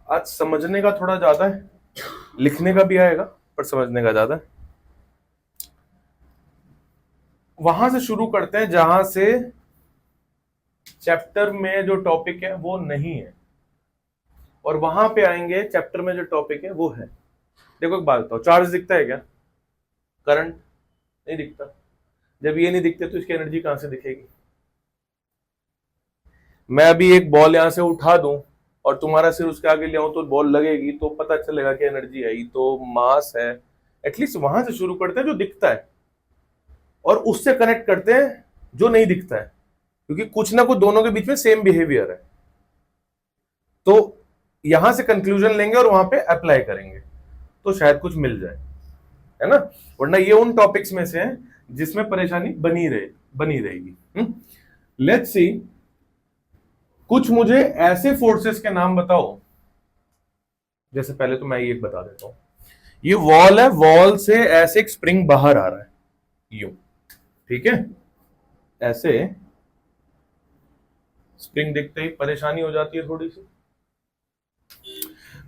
आज समझने का थोड़ा ज्यादा है, लिखने का भी आएगा पर समझने का ज्यादा है। वहां से शुरू करते हैं जहां से चैप्टर में जो टॉपिक है वो नहीं है, और वहां पे आएंगे चैप्टर में जो टॉपिक है वो है। देखो एक बात बताओ, चार्ज दिखता है क्या? करंट नहीं दिखता। जब ये नहीं दिखते तो इसकी एनर्जी कहां से दिखेगी? मैं अभी एक बॉल यहां से उठा दूं और तुम्हारा सिर उसके आगे ले आऊं तो बॉल लगेगी, तो पता चलेगा कि एनर्जी आई, तो मास है। एटलीस्ट वहां से शुरू करते हैं जो दिखता है, और उससे कनेक्ट करते हैं जो नहीं दिखता है, क्योंकि कुछ ना कुछ दोनों के बीच में सेम बिहेवियर है। तो यहां से कंक्लूजन लेंगे और वहां पे अप्लाई करेंगे तो शायद कुछ मिल जाए, है ना। वरना ये उन टॉपिक्स में से है जिसमें परेशानी बनी रहेगी। लेट्स सी, कुछ मुझे ऐसे फोर्सेस के नाम बताओ। जैसे पहले तो मैं ये बता देता हूं, ये वॉल है, वॉल से ऐसे एक स्प्रिंग बाहर आ रहा है, यूं, ठीक है। ऐसे स्प्रिंग दिखते ही परेशानी हो जाती है थोड़ी सी।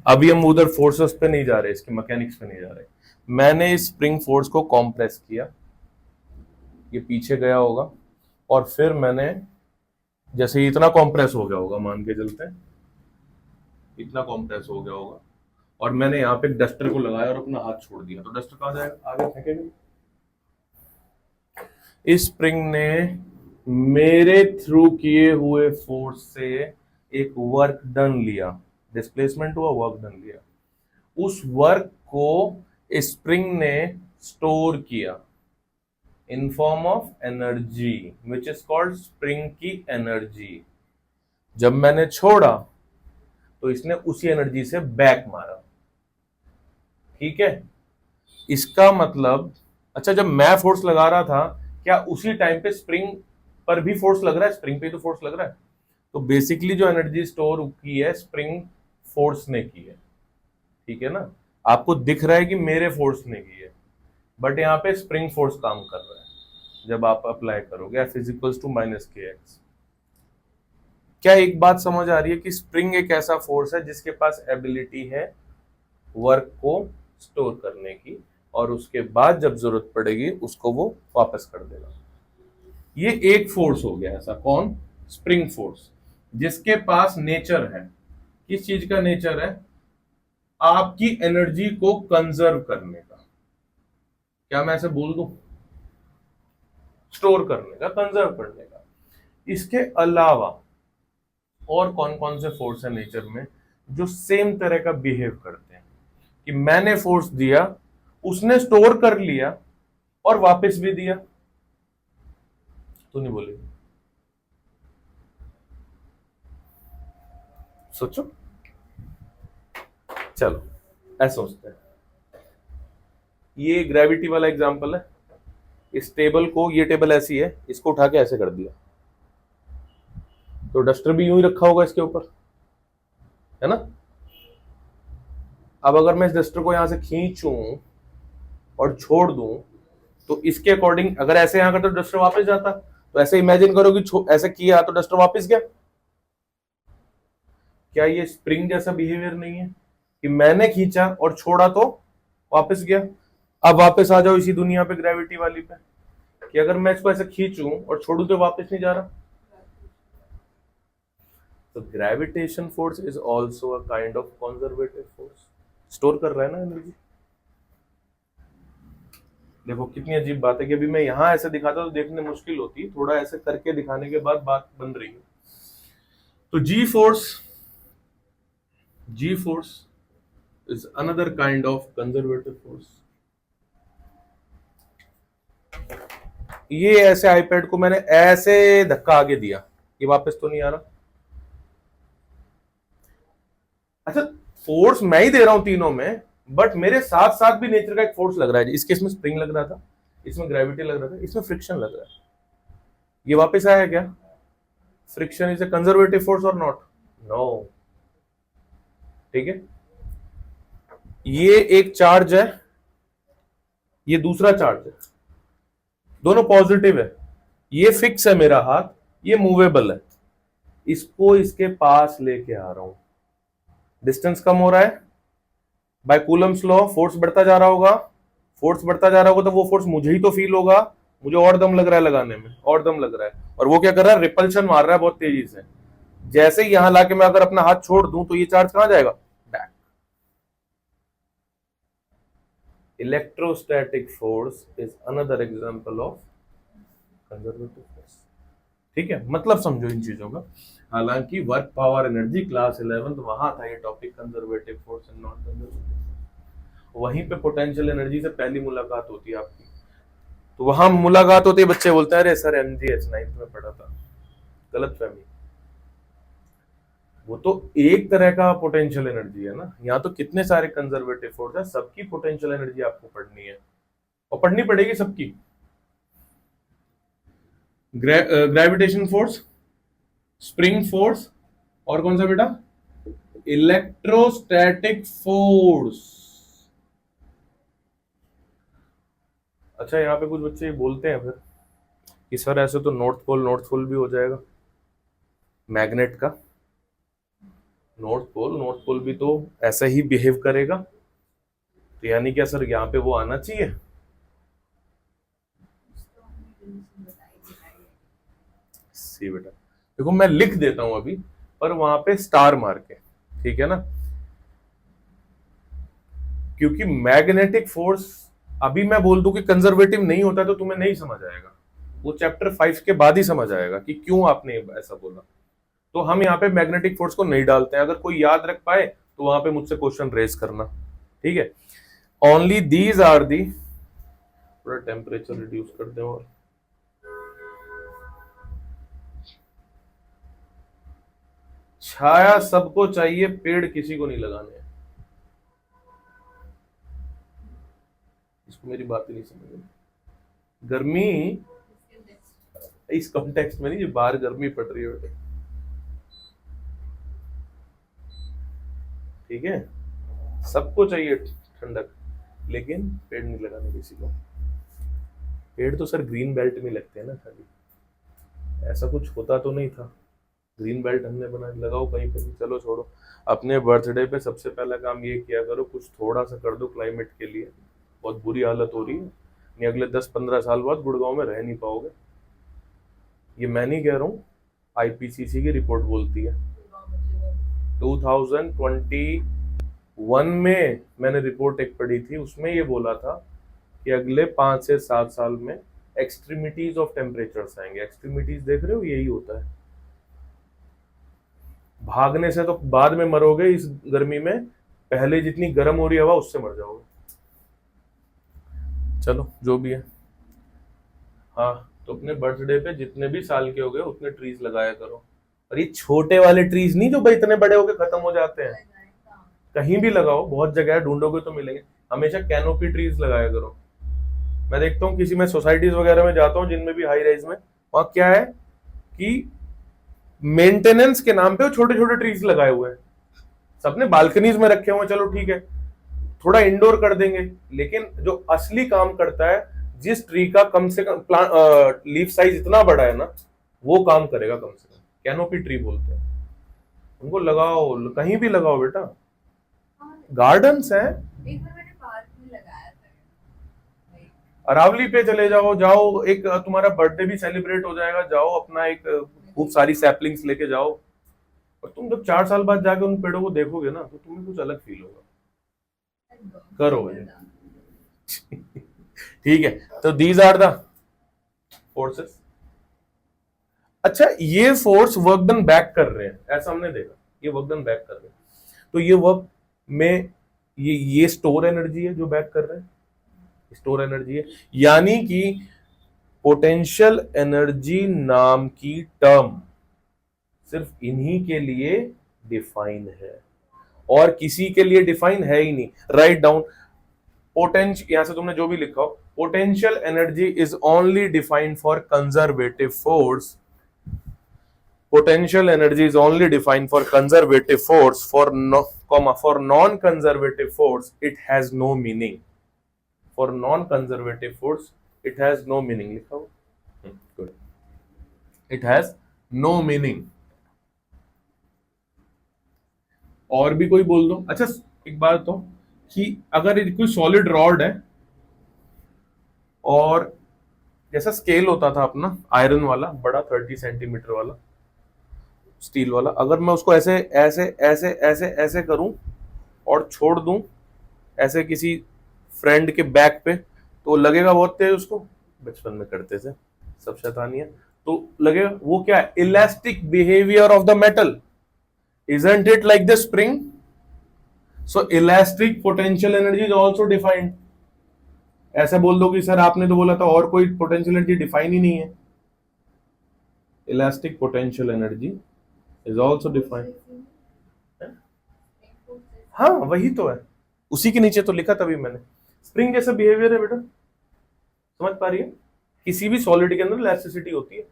अभी हम उधर फोर्सेस पे नहीं जा रहे, इसके मैकेनिक्स पे नहीं जा रहे। मैंने इस स्प्रिंग फोर्स को कॉम्प्रेस किया, ये पीछे गया होगा, और फिर मैंने, जैसे इतना कॉम्प्रेस हो गया होगा, मान के चलते हैं इतना कॉम्प्रेस हो गया होगा, और मैंने यहाँ पे डस्टर को लगाया और अपना हाथ छोड़ दिया, तो डस्टर कहां जाएगा? आगे फेंकेगा। इस स्प्रिंग ने मेरे थ्रू किए हुए फोर्स से एक वर्क डन लिया, डिस्प्लेसमेंट हुआ, वर्क डन लिया। उस वर्क को स्प्रिंग ने स्टोर किया in form of energy, which is called spring की एनर्जी। जब मैंने छोड़ा तो इसने उसी एनर्जी से बैक मारा, ठीक है। इसका मतलब, अच्छा, जब मैं फोर्स लगा रहा था, क्या उसी टाइम पे स्प्रिंग पर भी फोर्स लग रहा है? स्प्रिंग पे तो फोर्स लग रहा है। तो बेसिकली जो एनर्जी स्टोर की है स्प्रिंग फोर्स ने की है, ठीक है ना। आपको दिख रहा है कि मेरे फोर्स ने की है, बट यहाँ पे स्प्रिंग फोर्स काम कर रहा है। जब आप अप्लाई करोगे F इक्वल्स टू माइनस के एक्स। क्या एक बात समझ आ रही है कि स्प्रिंग एक ऐसा फोर्स है जिसके पास एबिलिटी है वर्क को स्टोर करने की, और उसके बाद जब जरूरत पड़ेगी उसको वो वापस कर देगा। ये एक फोर्स हो गया ऐसा, कौन? स्प्रिंग फोर्स, जिसके पास नेचर है, किस चीज का नेचर है? आपकी एनर्जी को कंजर्व करने का। क्या मैं ऐसे बोल दूं? स्टोर करने का, कंजर्व करने का। इसके अलावा और कौन कौन से फोर्स है नेचर में जो सेम तरह का बिहेव करते हैं, कि मैंने फोर्स दिया, उसने स्टोर कर लिया और वापस भी दिया। तो नहीं बोलेगी? सोचो, चलो ऐसा सोचते हैं। ये ग्रेविटी वाला एग्जांपल है। इस टेबल को, ये टेबल ऐसी है, इसको उठा के ऐसे कर दिया, तो डस्टर भी यूं ही रखा होगा इसके ऊपर, है ना। अब अगर मैं इस डस्टर को यहां से खींचूं और छोड़ दूं, तो इसके अकॉर्डिंग अगर ऐसे यहां करता तो डस्टर वापस जाता। तो ऐसे इमेजिन करो कि ऐसे किया तो डस्टर वापस गया। क्या ये स्प्रिंग जैसा बिहेवियर नहीं है कि मैंने खींचा और छोड़ा तो वापस गया? अब वापस आ जाओ इसी दुनिया पे, ग्रेविटी वाली पे, कि अगर मैं इसको ऐसे खींचूं और छोड़ू तो वापस नहीं जा रहा। तो gravitation force is also a kind of conservative force, store कर रहा है ना एनर्जी। देखो कितनी अजीब बात है कि अभी मैं यहां ऐसे दिखाता तो देखने मुश्किल होती, थोड़ा ऐसे करके दिखाने के बाद बात बन रही है। तो g force is another kind of conservative force. ये ऐसे आईपैड को मैंने ऐसे धक्का आगे दिया, ये वापस तो नहीं आ रहा। अच्छा, फोर्स मैं ही दे रहा हूं तीनों में, बट मेरे साथ साथ भी नेचर का एक फोर्स लग रहा है। इस केस में स्प्रिंग लग रहा था, इसमें ग्रेविटी लग रहा था, इसमें फ्रिक्शन लग रहा है। ये वापस आया क्या? Friction is a conservative force और नॉट? नो। ठीक है, ये एक चार्ज है, ये दूसरा चार्ज है, दोनों पॉजिटिव है। ये फिक्स है मेरा हाथ, ये मूवेबल है। इसको इसके पास लेके आ रहा हूं, डिस्टेंस कम हो रहा है, बाय कूलम्स लॉ फोर्स बढ़ता जा रहा होगा, फोर्स बढ़ता जा रहा होगा तो वो फोर्स मुझे ही तो फील होगा, मुझे और दम लग रहा है लगाने में, और दम लग रहा है, और वो क्या कर रहा है, रिपल्शन मार रहा है बहुत तेजी से। जैसे ही यहां लाके मैं अगर अपना हाथ छोड़ दूं तो ये चार्ज कहां जाएगा, back. Electrostatic force is another example of conservative force. ठीक है, मतलब समझो इन चीजों का। हालांकि वर्क पावर एनर्जी क्लास 11 वहां था ये topic, conservative force and non conservative. वहीं पे पोटेंशियल एनर्जी से पहली मुलाकात होती है आपकी, तो वहां मुलाकात होती है, बच्चे बोलते हैं अरे सर एमजीएच 9th में पढ़ा था, गलत फहमी। वो तो एक तरह का पोटेंशियल एनर्जी है ना, यहाँ तो कितने सारे कंजर्वेटिव फोर्स है, सबकी पोटेंशियल एनर्जी आपको पढ़नी है, और पढ़नी पड़ेगी सबकी। ग्रेविटेशन फोर्स, स्प्रिंग फोर्स, और कौन सा बेटा, इलेक्ट्रोस्टैटिक फोर्स। अच्छा, यहाँ पे कुछ बच्चे बोलते हैं फिर कि सर ऐसे तो नॉर्थ पोल भी हो जाएगा मैग्नेट का, नॉर्थ पोल भी तो ऐसा ही बिहेव करेगा, तो यानी क्या सर यहाँ पे वो आना चाहिए। सी बेटा, देखो मैं लिख देता हूं अभी, पर वहां पे स्टार मार के, ठीक है ना, क्योंकि मैग्नेटिक फोर्स अभी मैं बोल दूं कि कंजर्वेटिव नहीं होता तो तुम्हें नहीं समझ आएगा, वो चैप्टर 5 के बाद ही समझ आएगा कि क्यों आपने ऐसा बोला। तो हम यहाँ पे मैग्नेटिक फोर्स को नहीं डालते हैं, अगर कोई याद रख पाए तो वहां पे मुझसे क्वेश्चन रेज करना, ठीक है। ओनली दीज आर दी, थोड़ा टेम्परेचर रिड्यूस कर दें, और छाया सबको चाहिए, पेड़ किसी को नहीं लगाने। इसको मेरी बात ही नहीं समझ में। गर्मी इस कॉन्टेक्स्ट में नहीं, जो बाहर गर्मी पड़ रही है बेटे, ठीक है, सबको चाहिए ठंडक, लेकिन पेड़ नहीं लगाने किसी को। पेड़ तो सर ग्रीन बेल्ट में लगते हैं ना खाली, ऐसा कुछ होता तो नहीं था, ग्रीन बेल्ट हमने बना, लगाओ कहीं पे भी, चलो छोड़ो। अपने बर्थडे पे सबसे पहला काम ये किया करो, कुछ थोड़ा सा कर दो क्लाइमेट के लिए, बहुत बुरी हालत हो रही है, नहीं अगले 10-15 साल बाद गुड़गांव में रह नहीं पाओगे। ये मैं नहीं कह रहा हूँ, आईपीसीसी की रिपोर्ट बोलती है। 2021 में मैंने रिपोर्ट एक पढ़ी थी, उसमें ये बोला था कि अगले 5 से 7 साल में एक्सट्रीमिटीज ऑफ टेम्परेचर्स आएंगे। एक्सट्रीमिटीज देख रहे हो, यही होता है, भागने से तो बाद में मरोगे इस गर्मी में, पहले जितनी गर्म हो रही हवा उससे मर जाओगे। चलो जो भी है, हाँ, तो अपने बर्थडे पे जितने भी साल के हो गए उतने ट्रीज लगाया करो, और ये छोटे वाले ट्रीज नहीं जो भाई इतने बड़े होके खत्म हो जाते हैं, कहीं भी लगाओ, बहुत जगह है, ढूंढोगे तो मिलेंगे। हमेशा कैनोपी ट्रीज लगाया करो। मैं देखता हूँ किसी में सोसाइटीज वगैरह में जाता हूँ जिनमें भी हाई राइज में, वहां क्या है कि मेंटेनेंस के नाम पे वो छोटे छोटे ट्रीज लगाए हुए हैं, सबने बालकनीज में रखे हुए, चलो ठीक है, थोड़ा इंडोर कर देंगे, लेकिन जो असली काम करता है, जिस ट्री का कम से कम प्लांट लीफ साइज इतना बड़ा है ना, वो काम करेगा कम से कम, कैनोपी ट्री बोलते हैं उनको। लगाओ, कहीं भी लगाओ बेटा, गार्डन्स हैं, अरावली पे चले जाओ, जाओ एक तुम्हारा बर्थडे भी सेलिब्रेट हो जाएगा, जाओ अपना एक खूब सारी सैपलिंग्स लेके जाओ, और तुम जब 4 साल बाद जाके उन पेड़ों को देखोगे ना तो तुम्हें कुछ अलग फील होगा। करो ठीक है, तो दीज आर द फोर्सेस। अच्छा, ये फोर्स वर्क डन बैक कर रहे हैं, ऐसा हमने देखा, ये वर्क डन बैक कर रहे हैं, तो ये वर्क में ये स्टोर एनर्जी है जो बैक कर रहे हैं, स्टोर एनर्जी है, यानी कि पोटेंशियल एनर्जी नाम की टर्म सिर्फ इन्हीं के लिए डिफाइन है, और किसी के लिए डिफाइन है ही नहीं। राइट डाउन पोटेंशियल, यहां से तुमने जो भी लिखा हो, potential energy is only defined for conservative force, potential energy is only defined for conservative force, for non-conservative force it has no meaning, for non-conservative force it has no meaning, लिखा हो, good, it has no meaning। और भी कोई बोल दो। अच्छा एक बात तो कि अगर कोई सॉलिड रॉड है और जैसा स्केल होता था अपना आयरन वाला बड़ा 30 सेंटीमीटर वाला स्टील वाला, अगर मैं उसको ऐसे ऐसे ऐसे ऐसे ऐसे करूं और छोड़ दूं ऐसे किसी फ्रेंड के बैक पे, तो लगेगा बहुत तेज उसको। बचपन में करते थे सब शैतानी है। तो लगेगा वो क्या है, elastic behaviour of the metal, isn't it like the spring. So elastic potential energy is also defined. ऐसा बोल दो कि सर आपने तो बोला था और कोई पोटेंशियल एनर्जी डिफाइन ही नहीं है। Elastic potential energy is also defined. हाँ वही तो है, उसी के नीचे तो लिखा तभी मैंने। स्प्रिंग जैसा बिहेवियर है बेटा, समझ पा रही है? किसी भी सॉलिड के अंदर इलास्टिसिटी होती है।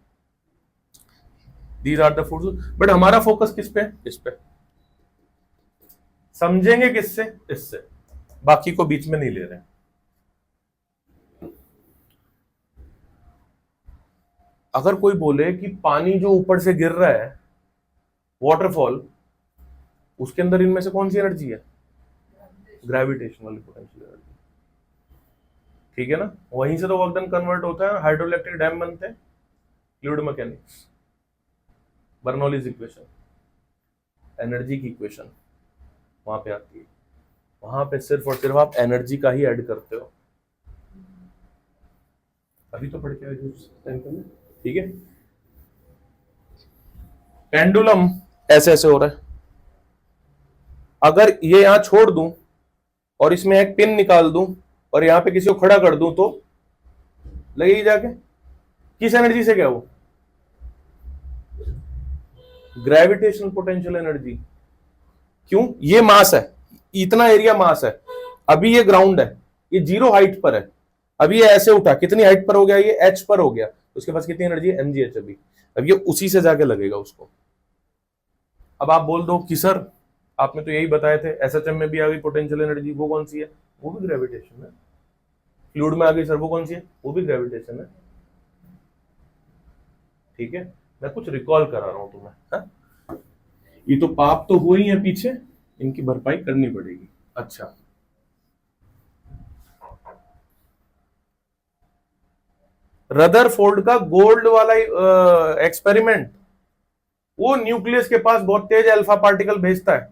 These are the forces, but हमारा फोकस किस पे है? इस पे। समझेंगे किससे? इससे, बाकी को बीच में नहीं ले रहे। अगर कोई बोले कि पानी जो ऊपर से गिर रहा है वाटरफॉल, उसके अंदर इनमें से कौन सी एनर्जी है? Gravitational potential energy. ठीक है ना, वहीं से तो वर्क डन कन्वर्ट होता है, हाइड्रोइलेक्ट्रिक डैम बनते हैं, fluid mechanics, Bernoulli's equation, energy की इक्वेशन वहां पे आती है। वहां पे सिर्फ और सिर्फ आप एनर्जी का ही ऐड करते हो। अभी तो पढ़ के आए थे, ठीक है। पेंडुलम ऐसे ऐसे हो रहा है, अगर ये यहां छोड़ दूं और इसमें एक पिन निकाल दूं और यहां पे किसी को खड़ा कर दूं तो लगेगी जाके। किस एनर्जी से? क्या वो ग्रेविटेशनल पोटेंशियल एनर्जी। क्यों? ये मास है, इतना एरिया मास है। अभी ये ग्राउंड है, ये 0 हाइट पर है। अभी ये ऐसे उठा, कितनी हाइट पर हो गया? ये h पर हो गया। उसके पास कितनी एनर्जी है? mgh। अभी अब ये उसी से जाके लगेगा उसको। अब आप बोल दो कि सर आपने तो यही बताए थे एसएचएम में भी आ गई पोटेंशियल एनर्जी, वो कौन सी है? वो भी ग्रेविटेशन है। फ्लूइड में आ गई सर, वो कौन सी है? वो भी ग्रेविटेशन है। ठीक है, मैं कुछ रिकॉल करा रहा हूं तुम्हें। हा? ये तो पाप तो हुए ही है पीछे, इनकी भरपाई करनी पड़ेगी। अच्छा, रदरफोर्ड का गोल्ड वाला एक्सपेरिमेंट, वो न्यूक्लियस के पास बहुत तेज अल्फा पार्टिकल भेजता है,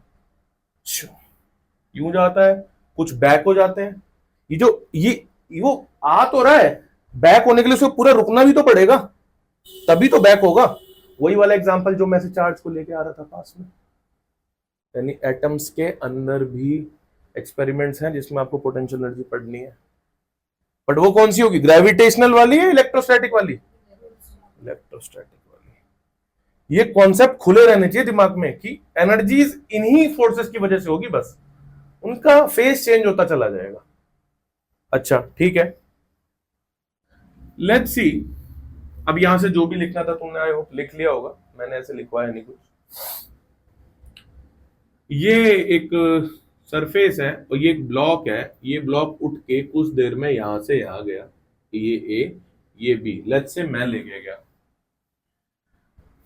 यूं जाता है, कुछ बैक हो जाते हैं। ये वो आ तो रहा है, बैक होने के लिए उसको पूरा रुकना भी तो पड़ेगा, तभी तो बैक होगा। वही वाला एग्जांपल जो मैं से चार्ज को लेके आ रहा था पास में, यानी एटम्स के अंदर भी एक्सपेरिमेंट्स हैं जिसमें आपको पोटेंशियल एनर्जी पढ़नी है। बट वो कौन सी होगी? ग्रेविटेशनल वाली है इलेक्ट्रोस्टैटिक वाली? इलेक्ट्रोस्टैटिक वाली। ये कॉन्सेप्ट खुले रहने चाहिए दिमाग में कि एनर्जीज इन्हीं फोर्सेस की वजह से होगी, बस उनका फेस चेंज होता चला जाएगा। अच्छा ठीक है, लेट्स सी। अब यहां से जो भी लिखना था तुमने आई होप लिख लिया होगा, मैंने ऐसे लिखवाया नहीं कुछ। ये एक सरफेस है और ये एक ब्लॉक है, ये ब्लॉक उठ के कुछ देर में यहां से यहां गया, ये ए ये बी, लेट्स से मैं लेके गया,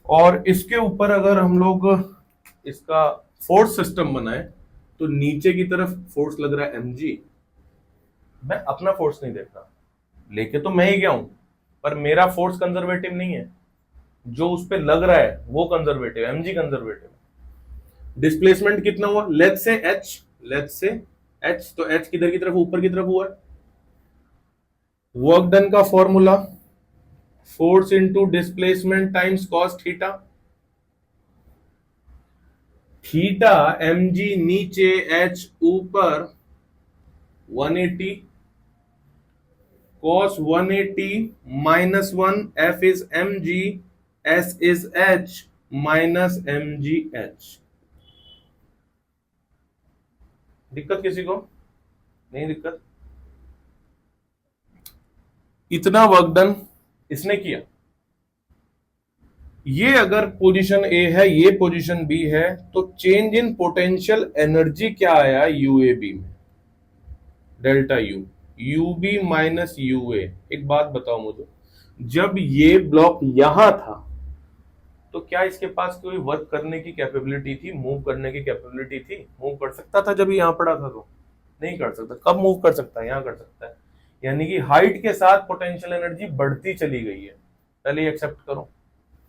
और इसके ऊपर अगर हम लोग इसका फोर्स सिस्टम बनाए तो नीचे की तरफ फोर्स लग रहा है mg। मैं अपना फोर्स नहीं देख रहा, लेके तो मैं ही गया हूं, पर मेरा फोर्स कंजर्वेटिव नहीं है, जो उस पर लग रहा है वो कंजर्वेटिव, mg कंजर्वेटिव। डिस्प्लेसमेंट कितना हुआ? Let's say h, let's say h, तो h किधर की तरफ? ऊपर की तरफ हुआ है। वर्क डन का formula force into displacement times cos theta. Theta mg नीचे, h ऊपर, 180 cos 180 minus 1, f is mg, s is h minus mgh। दिक्कत किसी को? नहीं दिक्कत। इतना वर्क डन इसने किया। ये अगर पोजीशन ए है, ये पोजीशन बी है, तो चेंज इन पोटेंशियल एनर्जी क्या आया यूएबी में? Delta U, UB minus UA. एक बात बताओ मुझे, जब ये ब्लॉक यहां था तो क्या इसके पास कोई वर्क करने की कैपेबिलिटी थी, मूव करने की कैपेबिलिटी थी? मूव कर सकता था जब यहां पड़ा था? तो नहीं कर सकता। कब मूव कर सकता है? यहां कर सकता है। यानी कि हाइट के साथ पोटेंशियल एनर्जी बढ़ती चली गई है। पहले एक्सेप्ट करो।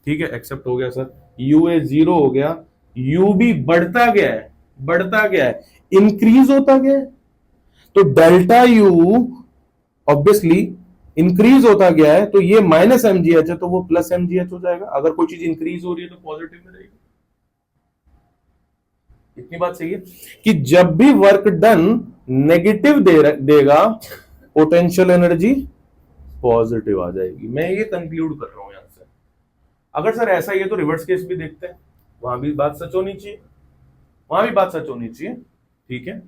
ठीक है, एक्सेप्ट हो गया सर। यू ए जीरो हो गया, यू भी बढ़ता गया है, बढ़ता गया है, इंक्रीज होता गया है। तो डेल्टा यू ऑब्वियसली इंक्रीज होता गया है, तो ये माइनस एमजीएच है तो वो प्लस एमजीएच हो जाएगा। अगर कोई चीज इंक्रीज हो रही है तो पॉजिटिव में रहेगी। इतनी बात सही है कि जब भी वर्क डन नेगेटिव देगा, पोटेंशियल एनर्जी पॉजिटिव आ जाएगी। मैं ये कंक्लूड कर रहा हूं यहां से। अगर सर ऐसा ही है तो रिवर्स केस भी देखते हैं, वहां भी बात सच होनी चाहिए, वहां भी बात सच होनी चाहिए। ठीक है,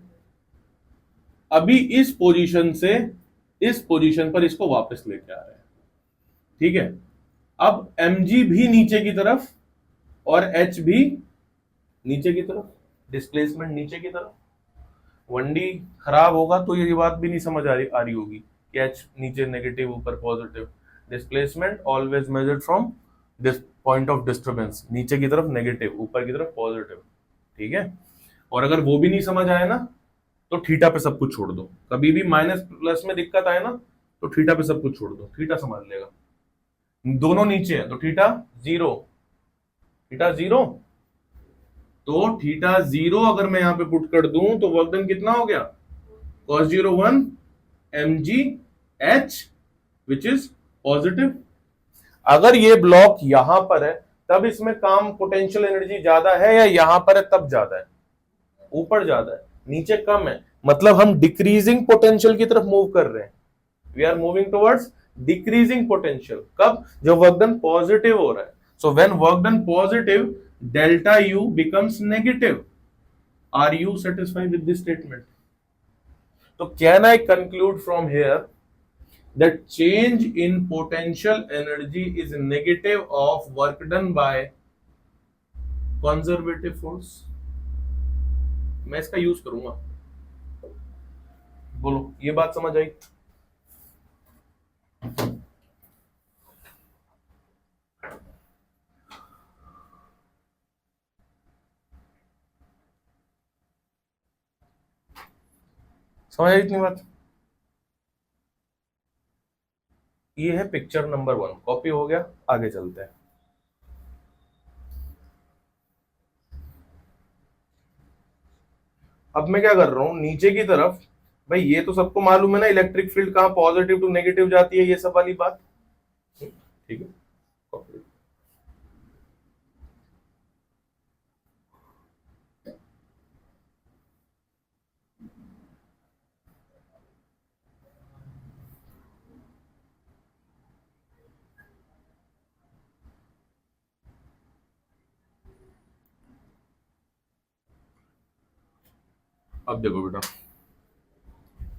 अभी इस पोजीशन से इस पोजीशन पर इसको वापस लेके आ रहे हैं। ठीक है, अब mg भी नीचे की तरफ और h भी नीचे की तरफ, डिस्प्लेसमेंट नीचे की तरफ। 1D खराब होगा तो ये बात भी नहीं समझ आ रही होगी कि h नीचे नेगेटिव ऊपर positive. Displacement always measured from this point of disturbance, नीचे की तरफ नेगेटिव, ऊपर की तरफ पॉजिटिव। ठीक है, और अगर वो भी नहीं समझ आए ना तो थीटा पे सब कुछ छोड़ दो। कभी भी माइनस प्लस में दिक्कत आए ना तो थीटा पे सब कुछ छोड़ दो, थीटा संभाल लेगा। दोनों नीचे है तो थीटा जीरो, थीटा जीरो। तो थीटा जीरो अगर मैं यहां पे पुट कर दूं तो वर्क डन कितना हो गया? cos 01 mg h which is positive. अगर ये ब्लॉक यहां पर है तब इसमें काम पोटेंशियल एनर्जी ज्यादा है या यहां पर है तब ज्यादा है? ऊपर ज्यादा है, नीचे कम है। मतलब हम डिक्रीजिंग पोटेंशियल की तरफ मूव कर रहे हैं। We are moving towards decreasing potential. कब? जब वर्क डन पॉजिटिव हो रहा है। So when work done positive, delta U becomes negative. Are you satisfied with this statement? तो can I conclude from here that change in potential energy is negative of work done by conservative force? मैं इसका use करूंगा। बोलो, ये बात समझ आई? समझ आई इतनी बात? ये है पिक्चर नंबर 1, कॉपी हो गया। आगे चलते हैं। अब मैं क्या कर रहा हूं, नीचे की तरफ, भाई ये तो सबको मालूम है ना, इलेक्ट्रिक फील्ड कहां पॉजिटिव टू नेगेटिव जाती है, ये सब वाली बात। ठीक है, कॉपी। अब देखो बेटा,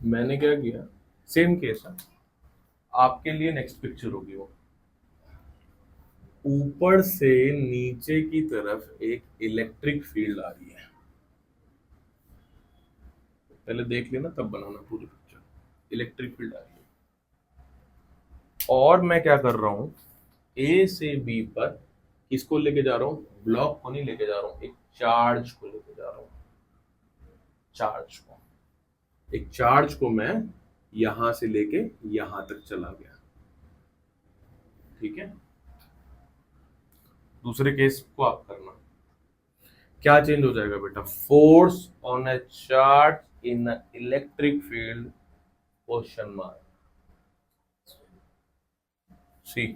मैंने क्या किया, सेम केस है आपके लिए। नेक्स्ट पिक्चर होगी वो, ऊपर से नीचे की तरफ एक इलेक्ट्रिक फील्ड आ रही है। पहले देख लेना तब बनाना पूरी पिक्चर। इलेक्ट्रिक फील्ड आ रही है और मैं क्या कर रहा हूं, ए से बी पर किसको लेके जा रहा हूं? ब्लॉक को नहीं लेके जा रहा हूं, एक चार्ज को लेके जा रहा हूं। चार्ज को, एक चार्ज को मैं यहां से लेके यहां तक चला गया। ठीक है, दूसरे केस को आप करना। क्या चेंज हो जाएगा बेटा? Force on a charge in electric field, question mark. See,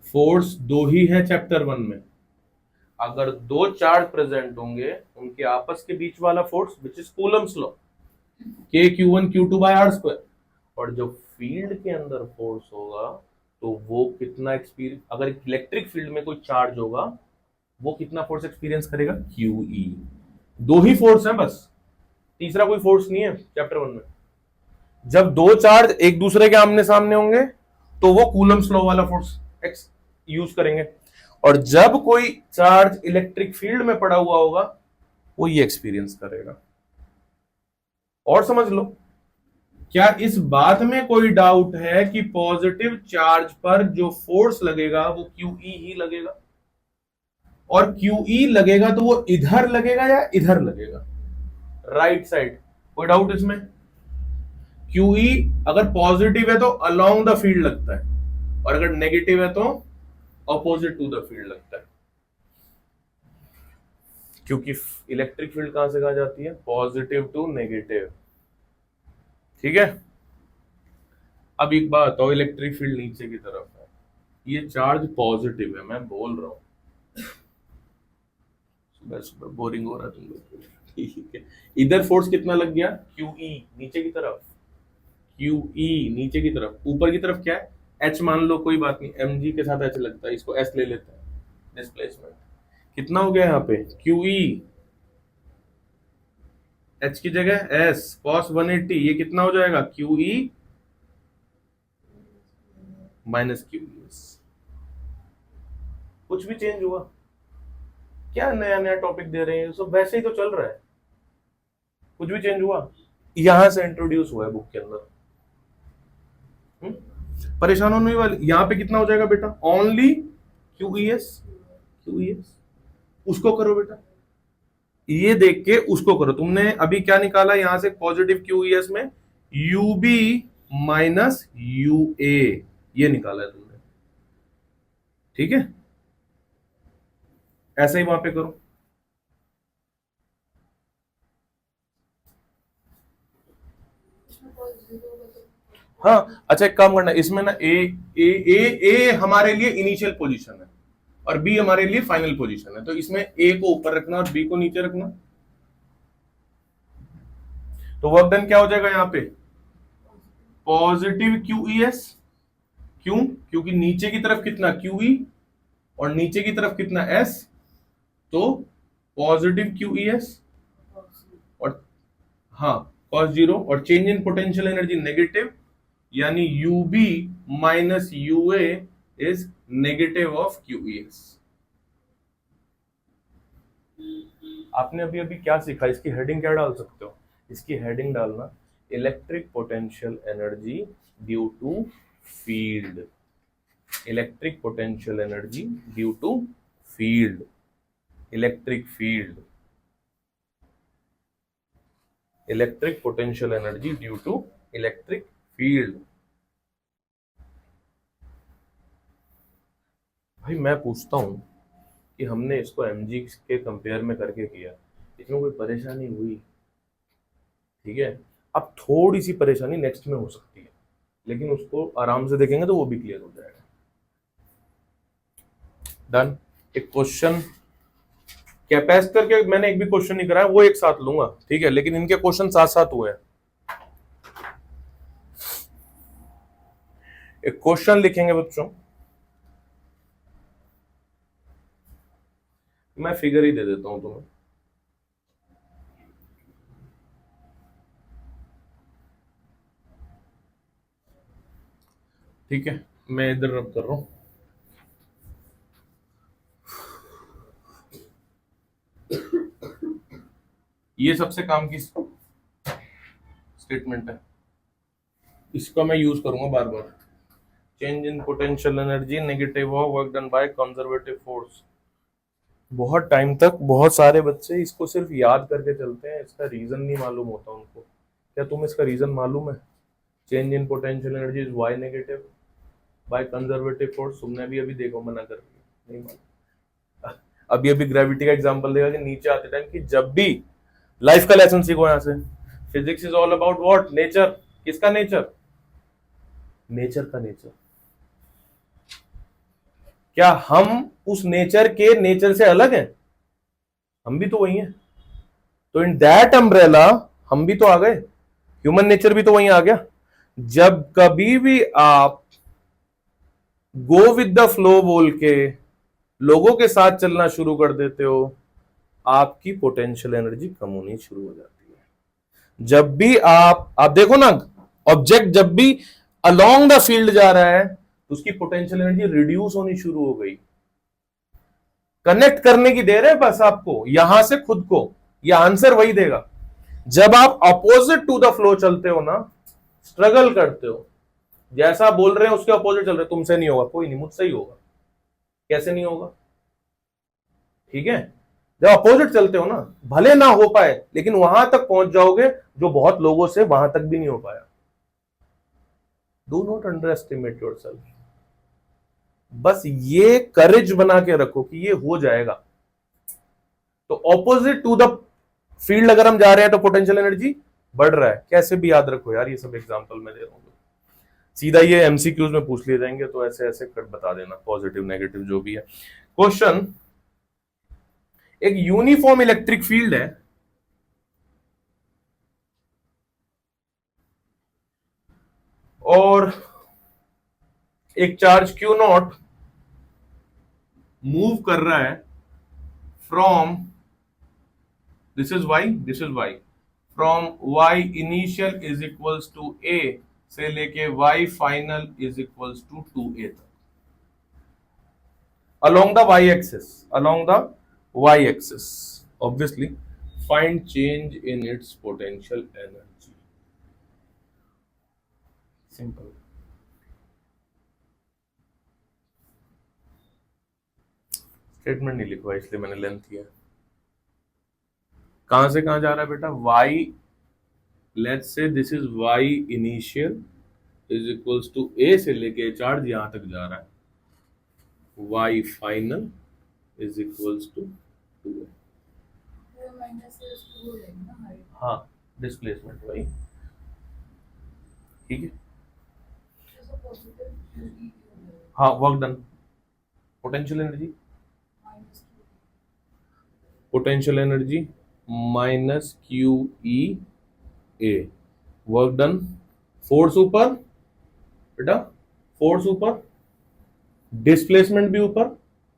force दो ही है चैप्टर 1 में। अगर दो चार्ज प्रेजेंट होंगे, उनके आपस के बीच वाला force which is Coulomb's law, K Q1 Q2 by R square. और जो फील्ड के अंदर फोर्स होगा तो वो कितना एक्सपीरियंस, अगर इलेक्ट्रिक फील्ड में कोई चार्ज होगा वो कितना फोर्स एक्सपीरियंस करेगा? QE। दो ही फोर्स है बस, तीसरा कोई फोर्स नहीं है चैप्टर 1 में। जब दो चार्ज एक दूसरे के आमने सामने होंगे तो वो कूलम्स लॉ वाला फोर्स यूज करेंगे, और जब कोई चार्ज इलेक्ट्रिक फील्ड में पड़ा हुआ होगा वो ये एक्सपीरियंस करेगा। और समझ लो, क्या इस बात में कोई डाउट है कि पॉजिटिव चार्ज पर जो फोर्स लगेगा वो QE ही लगेगा? और QE लगेगा तो वो इधर लगेगा या इधर लगेगा, राइट साइड। कोई डाउट इसमें? QE अगर पॉजिटिव है तो अलोंग द फील्ड लगता है, और अगर नेगेटिव है तो ऑपोजिट टू द फील्ड लगता है, क्योंकि इलेक्ट्रिक फील्ड कहां से कहां जाती है, पॉजिटिव टू नेगेटिव। ठीक है, अब एक बात बताओ, इलेक्ट्रिक फील्ड नीचे की तरफ है, ये चार्ज पॉजिटिव है, मैं बोल रहा हूं, सुबह सुबह बोरिंग हो रहा है तुम लोग। ठीक है, इधर फोर्स कितना लग गया, QE नीचे की तरफ, QE नीचे की तरफ, ऊपर की तरफ क्या है, H मान लो, कोई बात नहीं, mg के साथ H लगता है, इसको S ले लेते हैं, डिस्प्लेसमेंट कितना हो गया यहाँ पे, QE, H की जगह S cos 180, ये कितना हो जाएगा, QE माइनस QES। कुछ भी चेंज हुआ क्या, नया नया टॉपिक दे रहे हैं, सब वैसे ही तो चल रहा है, कुछ भी चेंज हुआ, यहां से इंट्रोड्यूस हुआ है बुक के अंदर। परेशान होने वाली, यहां पे कितना हो जाएगा बेटा, ओनली QES, QES, उसको करो बेटा, ये देख के उसको करो। तुमने अभी क्या निकाला यहां से पॉजिटिव QES में, UB माइनस UA, ये निकाला है तुमने, ठीक है, ऐसा ही वहां पे करो। हाँ अच्छा, एक काम करना, इसमें ना ए ए ए ए हमारे लिए इनिशियल पोजीशन है और बी हमारे लिए फाइनल पोजीशन है, तो इसमें ए को ऊपर रखना और बी को नीचे रखना, तो वर्क डन क्या हो जाएगा यहाँ पे, पॉजिटिव QES, क्यों, क्योंकि नीचे की तरफ कितना QE और नीचे की तरफ कितना S, तो पॉजिटिव QES और हाँ cos जीरो, और change in potential energy negative, यानी UB minus UA is negative of QES। आपने अभी अभी क्या सीखा, इसकी हेडिंग क्या डाल सकते हो, इसकी हेडिंग डालना electric potential energy due to field, electric potential energy due to field, electric field, electric potential energy due to electric field. भाई मैं पूछता हूं कि हमने इसको mg के कंपेयर में करके किया, इसमें कोई परेशानी हुई, ठीक है, अब थोड़ी सी परेशानी नेक्स्ट में हो सकती है, लेकिन उसको आराम से देखेंगे तो वो भी क्लियर हो जाएगा। डन। एक क्वेश्चन कैपेसिटर के मैंने एक भी क्वेश्चन नहीं कराया, वो एक साथ लूंगा, ठीक है, लेकिन इनके क्वेश्चन साथ साथ हुए हैं। एक क्वेश्चन लिखेंगे बच्चों, मैं फिगर ही दे देता हूं तुम्हें, ठीक है, मैं इधर रब कर रहा हूं, ये सबसे काम की स्टेटमेंट है, इसका मैं यूज करूंगा बार बार, change in potential energy negative of work done by conservative force. बहुत टाइम तक बहुत सारे बच्चे इसको सिर्फ याद करके चलते हैं, इसका रीजन नहीं मालूम होता उनको। क्या तुम्हें इसका रीजन मालूम है, change in potential energy is why negative by conservative force, तुमने भी अभी देखो मना कर रही नहीं मालूम, अभी अभी ग्रेविटी का एग्जांपल देगा कि नीचे आते टाइम कि जब भी लाइफ का लेसन सीखो यहां से, physics is all about what, nature, किसका नेचर, नेचर का नेचर, क्या हम उस नेचर के नेचर से अलग हैं, हम भी तो वही हैं, तो इन दैट अम्ब्रेला हम भी तो आ गए, ह्यूमन नेचर भी तो वहीं आ गया। जब कभी भी आप गो विद द फ्लो बोल के लोगों के साथ चलना शुरू कर देते हो, आपकी पोटेंशियल एनर्जी कम होनी शुरू हो जाती है। जब भी आप देखो ना, ऑब्जेक्ट जब भी अलोंग द फील्ड जा रहा है तो उसकी पोटेंशियल एनर्जी रिड्यूस होनी शुरू हो गई। कनेक्ट करने की देर है बस आपको यहां से खुद को, यह आंसर वही देगा। जब आप अपोजिट टू द फ्लो चलते हो ना, स्ट्रगल करते हो, जैसा बोल रहे हैं उसके अपोजिट चल रहे, तुमसे नहीं होगा, कोई नहीं, मुझसे ही होगा। कैसे नहीं होगा, ठीक है, जब अपोजिट चलते हो ना, भले ना हो पाए लेकिन वहां तक पहुंच जाओगे जो बहुत लोगों से वहां तक भी नहीं हो पाया। Do not under estimate your self. बस ये करेज बना के रखो कि ये हो जाएगा। तो ऑपोजिट टू द फील्ड अगर हम जा रहे हैं तो पोटेंशियल एनर्जी बढ़ रहा है। कैसे भी याद रखो यार, ये सब एग्जांपल मैं दे रहा हूं, सीधा ये एमसीक्यूज में पूछ लिए जाएंगे, तो ऐसे ऐसे कर बता देना, पॉजिटिव नेगेटिव जो भी है। क्वेश्चन, एक यूनिफॉर्म इलेक्ट्रिक फील्ड है और एक चार्ज क्यू नॉट मूव कर रहा है from, this is y from y initial is equals to a से लेके y final is equals to 2a तक, along the y axis obviously find change in its potential energy। Simple. Statement नहीं लिखवा इसलिए मैंने लेंथ किया। कहां से कहां जा रहा है बेटा, y, let's say this is y initial is equals to a से लेके चार्ज यहां तक जा रहा है, y final is equals to 2a। हाँ, डिस्प्लेसमेंट वही, ठीक है। हाँ, work done, potential energy minus q E a, work done, force ऊपर बेटा, फोर्स ऊपर, डिस्प्लेसमेंट भी ऊपर,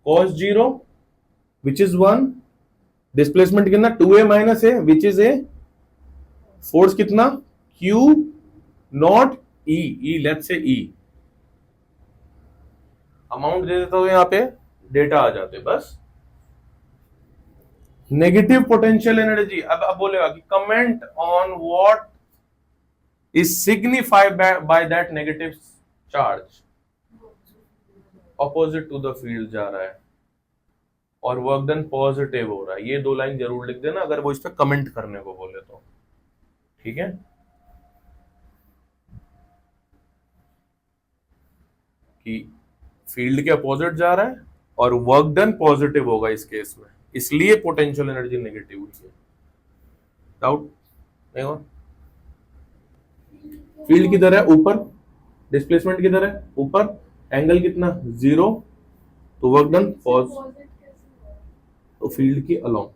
कॉस 0 विच इज 1, डिस्प्लेसमेंट कितना 2a minus A which is a, force कितना Q not E let's say E, amount दे देता हूं यहां पे, डेटा आ जाते बस। नेगेटिव पोटेंशियल एनर्जी, अब बोलेगा कि comment on what is signified by that negative charge, opposite to the field जा रहा है और वर्क डन पॉजिटिव हो रहा है। ये 2 लाइन जरूर लिख देना अगर वो इस पे कमेंट करने को बोले तो, ठीक है। कि फील्ड के अपोजिट जा रहा है और वर्क डन पॉजिटिव होगा इस केस में, इसलिए पोटेंशियल एनर्जी नेगेटिव हुई है। डाउट नहीं हो? फील्ड किधर है, ऊपर, डिस्प्लेसमेंट किधर है, ऊपर, एंगल कितना 0, तो वर्क डन पॉज, तो फील्ड की अलोंग।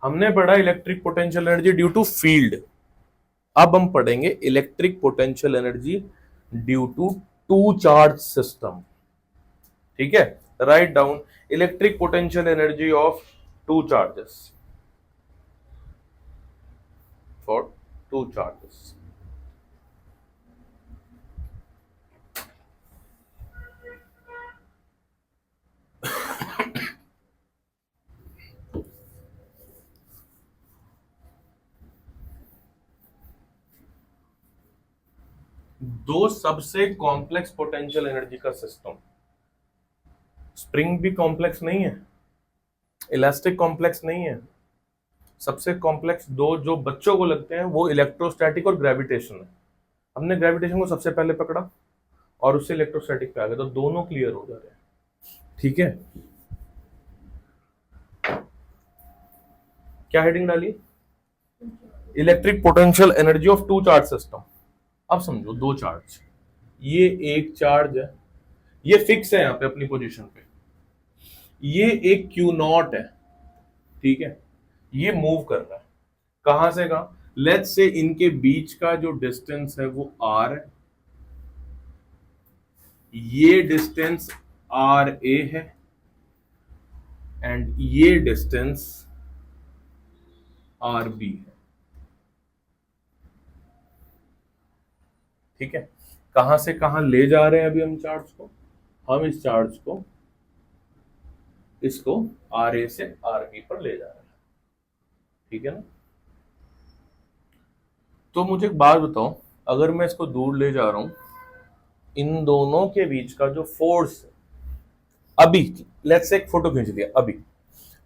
हमने पढ़ा electric potential energy due to field, अब हम पढ़ेंगे electric potential energy due to two charge system, ठीक है। Write down electric potential energy of two charges, for two charges. दो सबसे कॉम्प्लेक्स पोटेंशियल एनर्जी का सिस्टम, स्प्रिंग भी कॉम्प्लेक्स नहीं है, इलास्टिक कॉम्प्लेक्स नहीं है, सबसे कॉम्प्लेक्स दो जो बच्चों को लगते हैं वो इलेक्ट्रोस्टैटिक और ग्रेविटेशन है। हमने ग्रेविटेशन को सबसे पहले पकड़ा और उससे इलेक्ट्रोस्टैटिक पे आ गए, तो दोनों क्लियर हो जा रहे हैं, ठीक है। क्या हेडिंग डाली, electric potential energy of two charge system. अब समझो दो चार्ज, ये एक चार्ज है, ये फिक्स है यहां पे अपनी पोजीशन पे, ये एक क्यू नॉट है, ठीक है, ये मूव कर रहा है कहां से कहां, लेट्स से इनके बीच का जो डिस्टेंस है वो r है, ये डिस्टेंस r a है एंड ये डिस्टेंस r b है, ठीक है। कहां से कहां ले जा रहे हैं अभी हम चार्ज को, हम इस चार्ज को इसको आर ए से आर बी पर ले जा रहे हैं, ठीक है ना। तो मुझे एक बात बताओ, अगर मैं इसको दूर ले जा रहा हूं, इन दोनों के बीच का जो फोर्स है अभी लेट्स से एक फोटो खींच लिया, अभी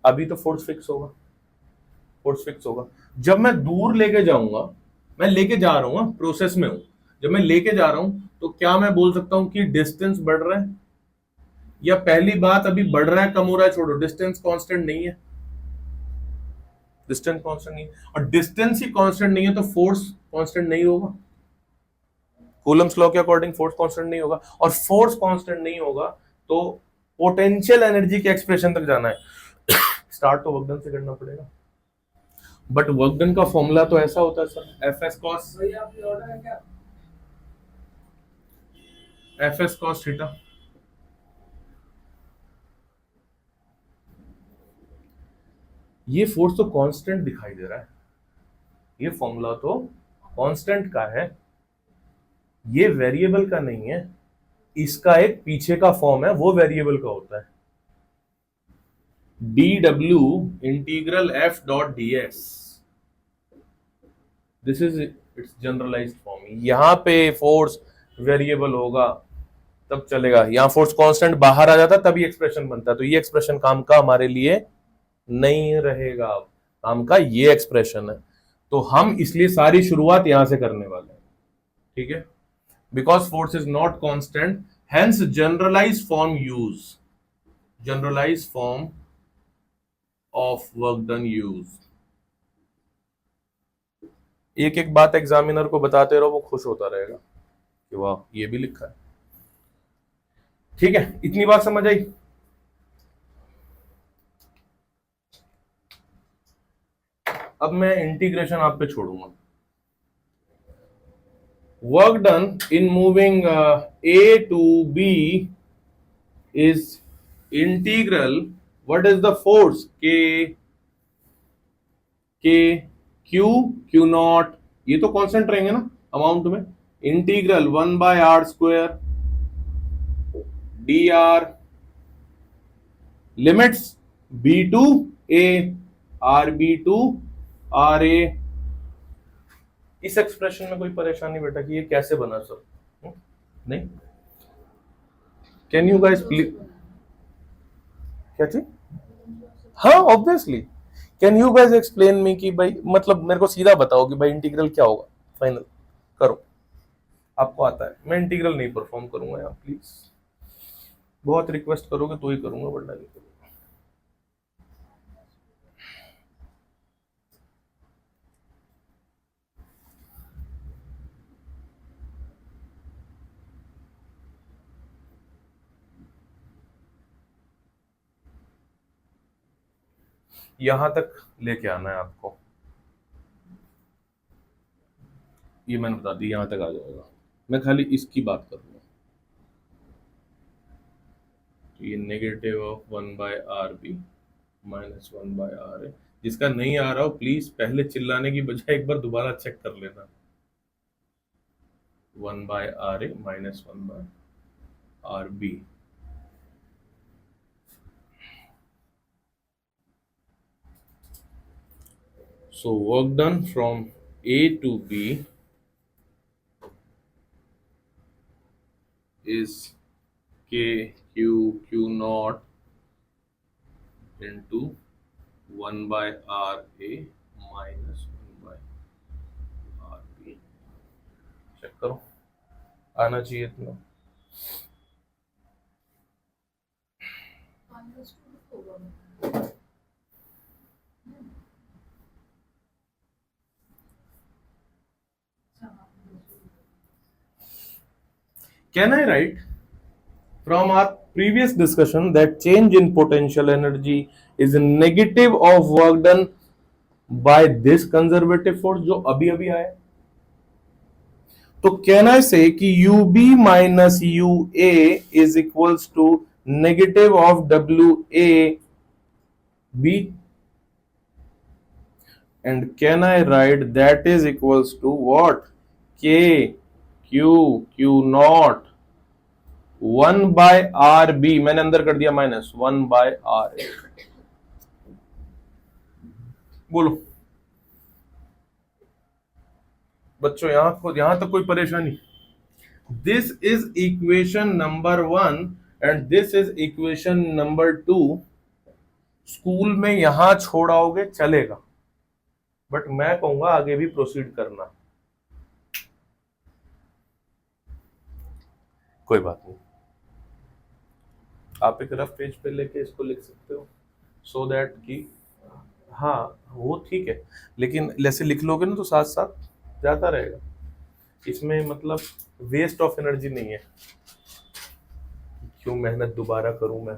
अभी तो फोर्स फिक्स होगा, फोर्स फिक्स होगा। जब मैं दूर लेके जाऊंगा, मैं लेके जा रहा हूं, प्रोसेस में हूं, जब मैं लेके जा रहा हूं तो क्या मैं बोल सकता हूं कि डिस्टेंस बढ़ रहा है? या पहली बात अभी बढ़ रहा है कम हो रहा है छोड़ो, डिस्टेंस कांस्टेंट नहीं है, डिस्टेंस कांस्टेंट नहीं है, और डिस्टेंस ही कांस्टेंट नहीं है तो फोर्स कांस्टेंट नहीं होगा। कूलम्स लॉ के अकॉर्डिंग फोर्स कांस्टेंट नहीं होगा, और फोर्स कांस्टेंट नहीं होगा तो पोटेंशियल एनर्जी के एक्सप्रेशन तक जाना है। स्टार्ट तो वर्क डन से करना पड़ेगा, बट वर्क डन का फॉर्मूला तो ऐसा होता है sir, F S cos theta. ये फोर्स तो कांस्टेंट दिखाई दे रहा है, ये फॉर्मूला तो कांस्टेंट का है, ये वेरिएबल का नहीं है, इसका एक पीछे का फॉर्म है वो वेरिएबल का होता है, D W integral F dot D S, this is its generalized form. यहां पे फोर्स वेरिएबल होगा तब चलेगा, यहां फोर्स कांस्टेंट बाहर आ जाता तभी एक्सप्रेशन बनता है, तो ये एक्सप्रेशन काम का हमारे लिए नहीं रहेगा, काम का ये एक्सप्रेशन है, तो हम इसलिए सारी शुरुआत यहां से करने वाले हैं, ठीक है। Because force is not constant, hence generalize form use, generalize form of work done use. एक एक बात एग्जामिनर को बताते रहो, वो खुश होता रहेगा कि वाह ये भी लिखा है, ठीक है। इतनी बात समझ आई? अब मैं इंटीग्रेशन आप पे छोड़ूंगा। Work done in moving A to B is integral, what is the force K, Q, Q naught, ये तो कांस्टेंट रहेंगे ना अमाउंट में, integral 1/r² dr limits b to a rb to ra। इस एक्सप्रेशन में कोई परेशानी बेटा कि ये कैसे बना सर? नहीं, कैन यू गाइस प्लीज, क्या चीज? हाँ obviously, can you guys explain me कि भाई मतलब मेरे को सीधा बताओ कि भाई इंटीग्रल क्या होगा, फाइनल करो, आपको आता है। मैं इंटीग्रल नहीं परफॉर्म करूंगा यार, प्लीज, बहुत रिक्वेस्ट करोगे तो ही करूंगा वरना नहीं करूंगा। यहां तक लेके आना है आपको, ये मैंने बता दी, यहां तक आ जाएगा, मैं खाली इसकी बात करूंगा। तो ये negative of 1/rb minus 1/r है, जिसका नहीं आ रहा हो प्लीज पहले चिल्लाने की बजाय एक बार दोबारा चेक कर लेना, 1/ra minus 1/rb। So work done from A to B is K Q naught into 1/RA minus 1/RB। Check करो, आना चाहिए इतना। Can I write from our previous discussion that change in potential energy is a negative of work done by this conservative force जो अभी अभी आया? तो can I say कि UB minus UA is equals to negative of WAB, and can I write that is equals to what? K Q naught 1/RB, मैंने अंदर कर दिया माइनस 1/RA। बोलो बच्चों, यहां तक कोई परेशानी? This is equation number 1 and this is equation number 2। School में यहां छोड़ाओगे चलेगा, बट मैं कहूंगा आगे भी प्रोसीड करना। कोई बात नहीं, आप एक रफ पेज पे लेके इसको लिख सकते हो, सो दैट कि हाँ वो ठीक है, लेकिन जैसे लिख लोगे ना तो साथ साथ जाता रहेगा, इसमें मतलब वेस्ट ऑफ एनर्जी नहीं है। क्यों मेहनत दोबारा करूं मैं,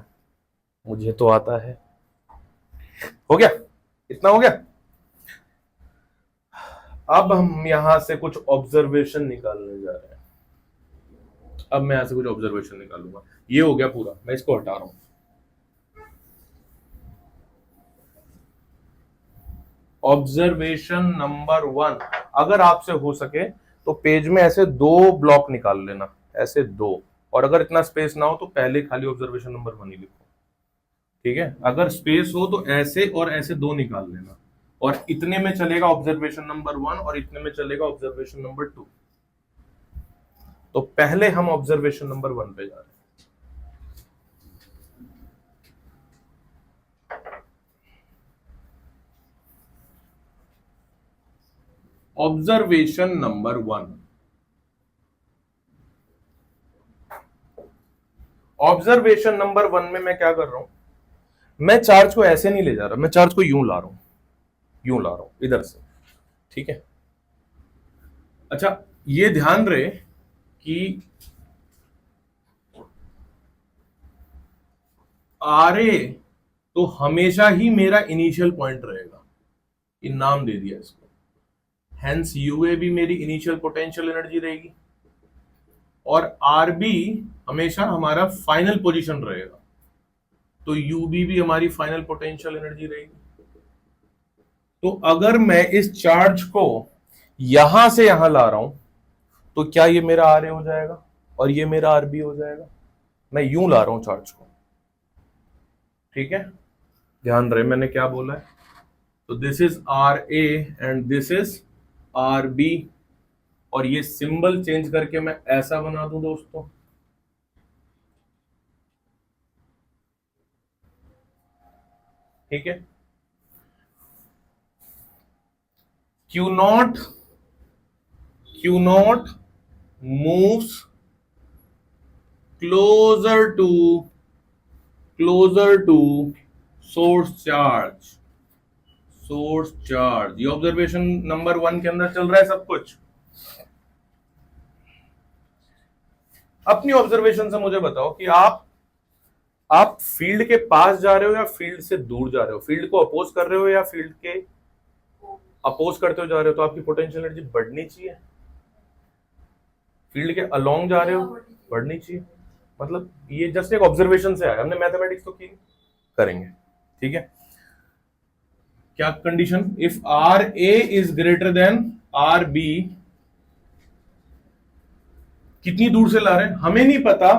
मुझे तो आता है। हो गया, इतना हो गया। अब हम यहां से कुछ ऑब्जर्वेशन निकालने जा रहे हैं। अब मैं यहां से कुछ ऑब्जर्वेशन निकालूंगा। ये हो गया पूरा, मैं इसको हटा रहा हूं। ऑब्जर्वेशन नंबर 1, अगर आपसे हो सके तो पेज में ऐसे 2 ब्लॉक निकाल लेना, ऐसे 2, और अगर इतना स्पेस ना हो तो पहले खाली ऑब्जर्वेशन नंबर 1 ही लिखो, ठीक है। अगर स्पेस हो तो ऐसे और ऐसे 2 निकाल लेना, और इतने में चलेगा ऑब्जर्वेशन नंबर 1 और इतने में चलेगा ऑब्जर्वेशन नंबर 2। तो पहले हम ऑब्जर्वेशन नंबर 1 पे जा रहे हैं। ऑब्जर्वेशन नंबर 1, ऑब्जर्वेशन नंबर 1 में मैं क्या कर रहा हूं, मैं चार्ज को ऐसे नहीं ले जा रहा, मैं चार्ज को यूं ला रहा हूं, यूं ला रहा हूं इधर से, ठीक है। अच्छा, ये ध्यान रहे कि आर ए तो हमेशा ही मेरा इनिशियल पॉइंट रहेगा, ये नाम दे दिया इसको। हेंस यूए भी मेरी इनिशियल पोटेंशियल एनर्जी रहेगी, और आर बी हमेशा हमारा फाइनल पोजीशन रहेगा, तो यूबी भी हमारी फाइनल पोटेंशियल एनर्जी रहेगी। तो अगर मैं इस चार्ज को यहां से यहां ला रहा हूं तो क्या ये मेरा आर ए हो जाएगा और ये मेरा आर बी हो जाएगा। मैं यूं ला रहा हूं चार्ज को, ठीक है। ध्यान रहे मैंने क्या बोला है, तो this is R A and this is R B, और ये सिंबल चेंज करके मैं ऐसा बना दूं दोस्तों, ठीक है। Q0 moves closer to source charge, source charge. ये ऑब्जर्वेशन नंबर 1 के अंदर चल रहा है सब कुछ। अपनी ऑब्जर्वेशन से मुझे बताओ कि आप फील्ड के पास जा रहे हो या फील्ड से दूर जा रहे हो, फील्ड को अपोज कर रहे हो या फील्ड के अपोज करते हो जा रहे हो, तो आपकी पोटेंशियल एनर्जी बढ़नी चाहिए। फील्ड के अलोंग जा रहे हो, बढ़नी चाहिए। मतलब ये जस्ट एक ऑब्जर्वेशन से आया, हमने मैथमेटिक्स तो की, करेंगे, ठीक है। क्या condition, if R A is greater than R B, कितनी दूर से ला रहे हैं हमें नहीं पता,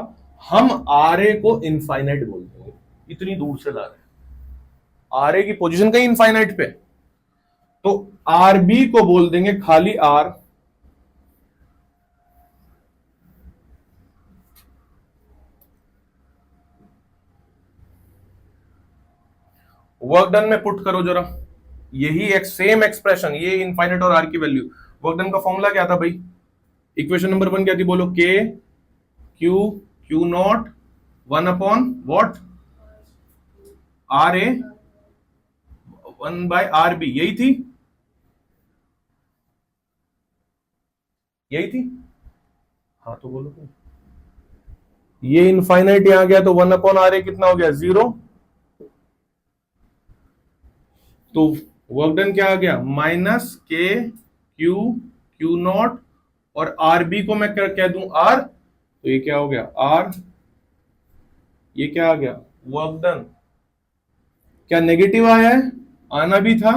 हम आर ए को इनफाइनाइट बोल देंगे, इतनी दूर से ला रहे हैं। आर ए की पोजीशन कहीं इनफाइनाइट पे, तो आर बी को बोल देंगे खाली आर, वर्क डन में पुट करो जरा, यही एक सेम एक्सप्रेशन, ये इनफाइनाइट और आर की वैल्यू। वर्क डन का फॉर्मूला क्या था भाई, इक्वेशन नंबर 1 क्या थी बोलो, K Q naught 1 what R A 1/RB, यही थी, यही थी। हाँ तो बोलो, ये इनफाइनाइट यहां गया तो 1/RA कितना हो गया, 0। तो वर्क डन क्या आ गया, -K Q Q0, और RB को मैं कह दूं R, तो ये क्या हो गया R, ये क्या आ गया वर्क डन। क्या नेगेटिव आया है, आना भी था।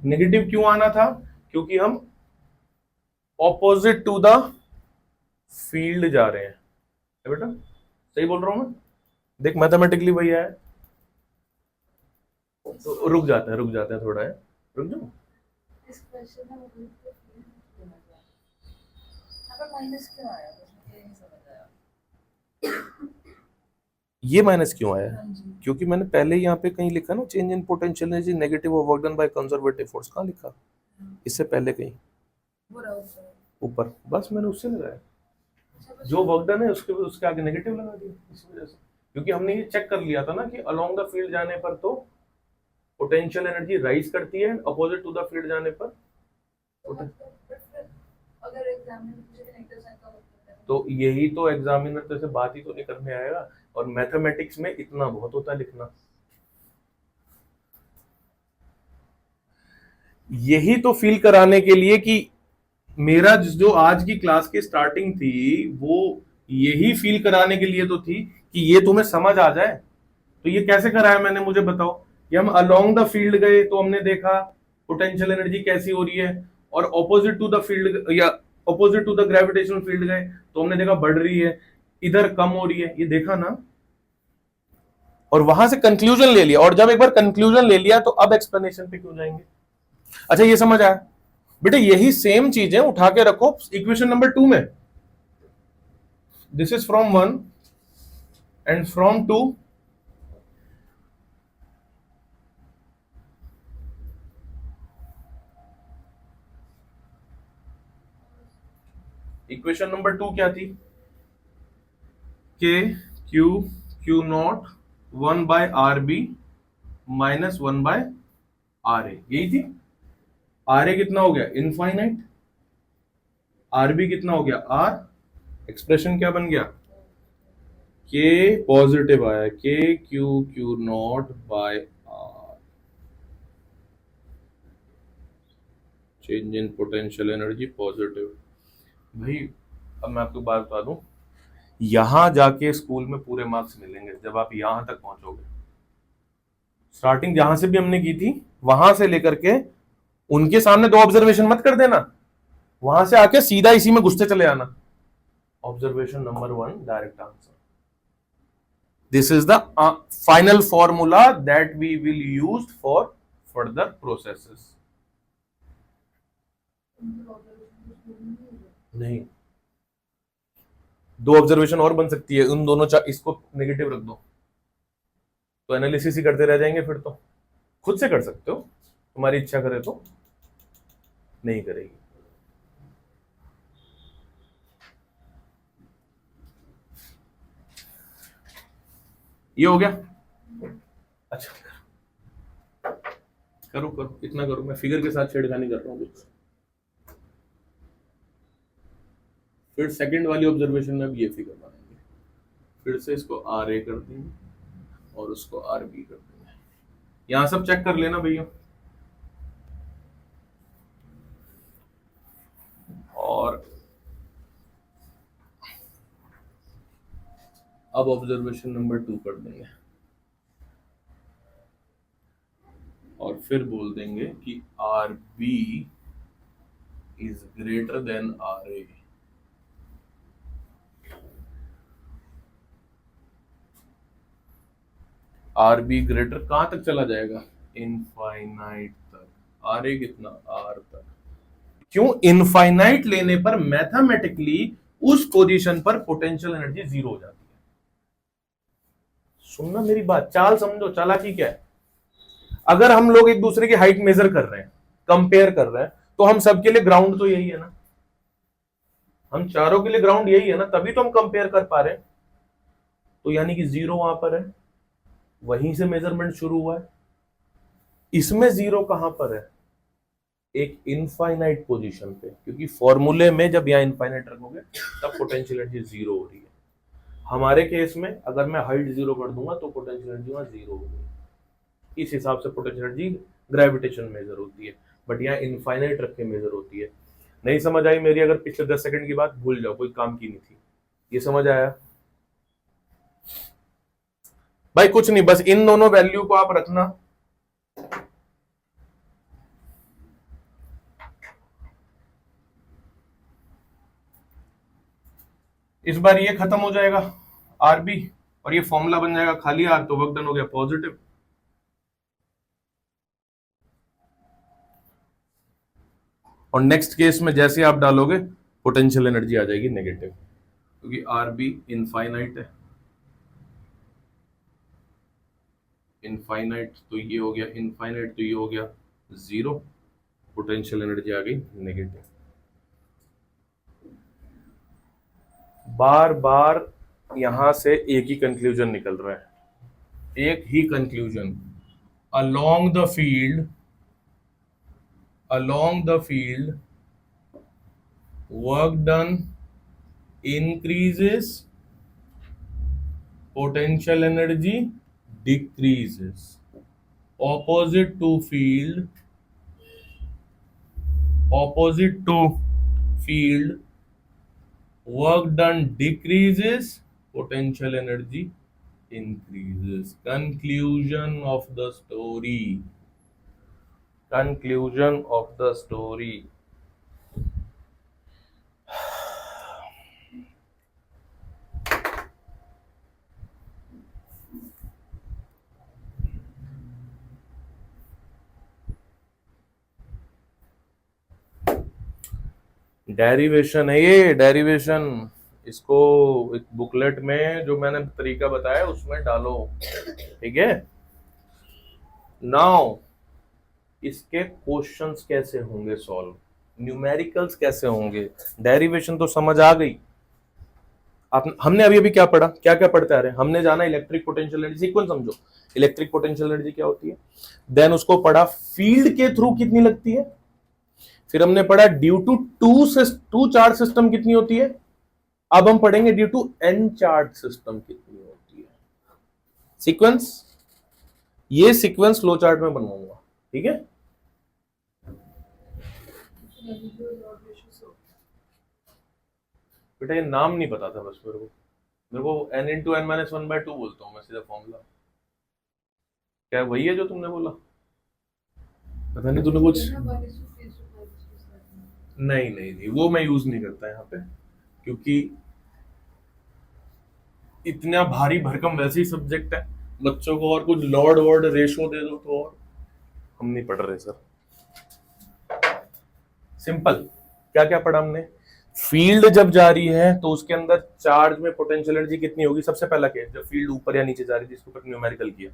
नेगेटिव क्यों आना था, क्योंकि हम ऑपोजिट टू द फील्ड जा रहे हैं, बेटा सही बोल रहा हूं मैं, देख मैथमेटिकली वही है। तो रुक जाता है थोड़ा है, रुक जाओ। इस क्वेश्चन में मुझे यहाँ पर माइनस क्यों आया, मुझे ये नहीं समझ आया। ये माइनस क्यों आया? हाँ जी। क्योंकि मैंने पहले यहाँ पे कहीं लिखा ना, change in potential energy negative of work done by conservative force, कहाँ लिखा? इससे पहले कहीं वो रहा ऊपर। ऊपर, बस मैंने उससे लगाया। अच्छा, बस जो वर्क डन है उसके आगे नेगेटिव लगा दिया इस वजह से, क्योंकि हमने ये चेक कर लिया था ना कि अलोंग द फील्ड जाने पर तो पोटेंशियल एनर्जी राइज करती है, अपोजिट टू द फील्ड जाने पर तो मतलब फिर अगर एग्जाम में मुझे नेगेटिव साइन का मतलब है तो यही तो एग्जामिनर तो ऐसे बात ही तो नहीं करने आएगा। और मैथमेटिक्स में इतना बहुत होता है लिखना। यही तो फील कराने के लिए कि मेरा जो आज की क्लास की स्टार्टिंग थी वो यही फील कराने के लिए तो थी कि ये तुम्हें समझ आ जाए। तो ये कैसे कराया मैंने, मुझे बताओ। कि हम अलोंग द फील्ड गए तो हमने देखा पोटेंशियल एनर्जी कैसी हो रही है, और ऑपोजिट टू द फील्ड या opposite to the gravitational field गए तो हमने देखा बढ़ रही है, इधर कम हो रही है, ये देखा ना। और वहां से कंक्लूजन ले लिया, और जब एक बार कंक्लूजन ले लिया तो अब एक्सप्लेनेशन पे क्यों जाएंगे। अच्छा ये समझ आया बेटे? यही सेम चीजें उठा के रखो इक्वेशन नंबर 2 में। This is from 1 and from 2 equation number 2 क्या थी? K Q Q naught 1 by r b minus 1 by r a, यही थी। आर ए कितना हो गया? इनफाइनाइट। आर बी कितना हो गया? आर। एक्सप्रेशन क्या बन गया? के पॉजिटिव आया, K Q Q naught by R, change in potential energy positive. भाई अब मैं आपको बात बता दूं, यहां जाके स्कूल में पूरे मार्क्स मिलेंगे जब आप यहां तक पहुंचोगे। स्टार्टिंग जहां से भी हमने की थी वहां से लेकर के, उनके सामने दो ऑब्जर्वेशन मत कर देना, वहां से आके सीधा इसी में घुसते चले आना। Observation number 1 direct answer. This is the final formula that we will use for further processes. नहीं, दो ऑब्जर्वेशन और बन सकती है, उन दोनों इसको नेगेटिव रख दो तो एनालिसिस ही करते रह जाएंगे। फिर तो खुद से कर सकते हो, तुम्हारी इच्छा करे तो, नहीं करेगी। ये हो गया। अच्छा करो करो, इतना करो, मैं फिगर के साथ छेड़खानी कर रहा हूँ। फिर सेकंड वाली ऑब्जर्वेशन में भी ये फिगर बनाएंगे, फिर से इसको आर ए कर देंगे और उसको आर बी कर देंगे। यहां सब चेक कर लेना भैया। और अब ऑब्जर्वेशन नंबर 2 कर देंगे और फिर बोल देंगे कि R B is greater than R A. R B greater कहां तक चला जाएगा? इनफाइनाइट तक। आर ए कितना? आर तक। क्यों? इनफाइनाइट लेने पर मैथमेटिकली उस पोजीशन पर पोटेंशियल एनर्जी जीरो हो जाती है। सुनना मेरी बात, चाल समझो, चालाकी क्या है। अगर हम लोग एक दूसरे की हाइट मेजर कर रहे हैं, कंपेयर कर रहे हैं, तो हम सबके लिए ग्राउंड तो यही है ना, हम चारों के लिए ग्राउंड यही है ना, तभी तो हम कंपेयर कर पा रहे हैं। तो यानी कि जीरो वहां पर है, वहीं से मेजरमेंट शुरू हुआ है। इसमें जीरो कहां पर है? एक इनफाइनाइट पोजीशन पे, क्योंकि फॉर्मूले में जब यहां इनफाइनाइट रखोगे तब पोटेंशियल एनर्जी जीरो हो रही है। हमारे केस में अगर मैं हाइट जीरो कर दूंगा तो पोटेंशियल एनर्जी वहां जीरो होगी। इस हिसाब से पोटेंशियल एनर्जी ग्रेविटेशन मेजर होती है, बट यहाँ इनफाइनाइट रख के मेजर होती है। नहीं समझ आई मेरी? अगर पिछले 10 सेकंड की बात भूल जाओ, कोई काम की नहीं थी। ये समझ आया भाई? कुछ नहीं, बस इन दोनों वैल्यू को आप रखना। इस बार ये खत्म हो जाएगा आर बी, और ये फॉर्मूला बन जाएगा खाली आर, तो वर्क डन हो गया पॉजिटिव। और नेक्स्ट केस में जैसे आप डालोगे पोटेंशियल एनर्जी आ जाएगी नेगेटिव। क्योंकि आर बी इनफाइनाइट है, इनफाइनाइट तो ये हो गया, इनफाइनाइट तो ये हो गया जीरो, पोटेंशियल एनर्जी आ गई नेगेटिव। बार बार यहां से एक ही कंक्लूजन निकल रहा है, एक ही conclusion. Along the field, along the field, work done increases, potential energy decreases. Opposite to field, opposite to field, work done decreases, potential energy increases. Conclusion of the story. Conclusion of the story. Derivation है ये, derivation. इसको एक booklet में जो मैंने तरीका बताया उसमें डालो, ठीक है। नाउ इसके क्वेश्चंस कैसे होंगे सॉल्व, न्यूमेरिकल्स कैसे होंगे। डेरिवेशन तो समझ आ गई। आप हमने अभी अभी क्या पढ़ा, क्या क्या पढ़ते आ रहे हैं, हमने जाना इलेक्ट्रिक पोटेंशियल एनर्जी, सीक्वेंस समझो, इलेक्ट्रिक पोटेंशियल एनर्जी क्या होती है, देन उसको पढ़ा फील्ड के थ्रू कितनी लगती है, फिर हमने पढ़ा due to two charge system कितनी होती है, अब हम पढ़ेंगे due to N charge system कितनी होती है। सीक्वेंस, ये सीक्वेंस फ्लो चार्ट में बनवाऊंगा, ठीक है। बेटा ये नाम नहीं पता था बस मेरे को n into N minus one by two बोलता हूँ मैं सीधा फॉर्मूला। क्या वही है जो तुमने बोला, पता नहीं तूने कुछ, नहीं नहीं नहीं वो मैं यूज नहीं करता यहाँ पे, क्योंकि इतना भारी भरकम वैसे ही सब्जेक्ट है, बच्चों को और कुछ लॉर्ड वर्ड रेशो दे दो तो, और हम नहीं पढ़ रहे सर। सिंपल, क्या क्या पढ़ा हमने, फील्ड जब जा रही है तो उसके अंदर चार्ज में पोटेंशियल एनर्जी कितनी होगी, सबसे पहला केस जब फील्ड ऊपर या नीचे जा रही है जिसके ऊपर न्यूमेरिकल किया,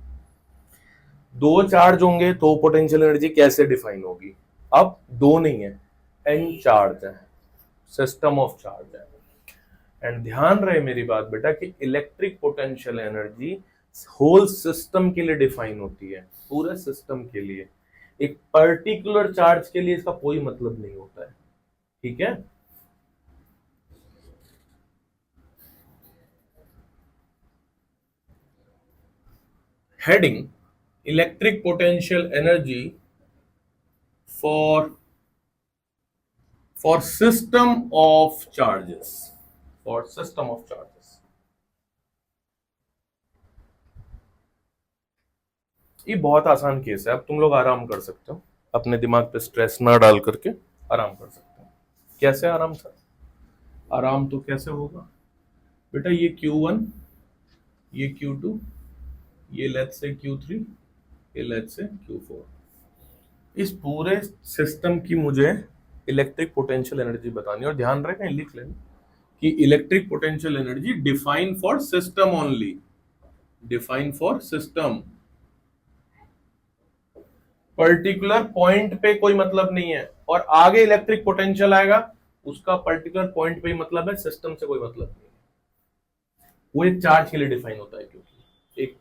दो चार्ज होंगे तो पोटेंशियल एनर्जी कैसे डिफाइन होगी, अब दो नहीं है, एन चार्ज है, सिस्टम ऑफ चार्ज है। एंड ध्यान रहे मेरी बात बेटा कि electric potential energy whole system के लिए डिफाइन होती है, पूरे सिस्टम के लिए, एक पर्टिकुलर चार्ज के लिए इसका कोई मतलब नहीं होता है, ठीक है। Heading electric potential energy for system of charges, for system of charges. ये बहुत आसान केस है, अब तुम लोग आराम कर सकते हो, अपने दिमाग पे स्ट्रेस ना डाल करके आराम कर सकते हो। कैसे आराम सर, आराम तो कैसे होगा बेटा, ये Q1, ये Q2, ये लेट्स से Q3, ये लेट्स से Q4, इस पूरे सिस्टम की मुझे इलेक्ट्रिक पोटेंशियल एनर्जी बतानी, और ध्यान रहे कहीं लिख लेना कि electric potential energy define for system only, define for system, particular point पे कोई मतलब नहीं है, और आगे इलेक्ट्रिक पोटेंशियल आएगा उसका पर्टिकुलर पॉइंट पे ही मतलब है, सिस्टम से कोई मतलब नहीं है, वो एक चार्ज के लिए डिफाइन होता है। क्योंकि एक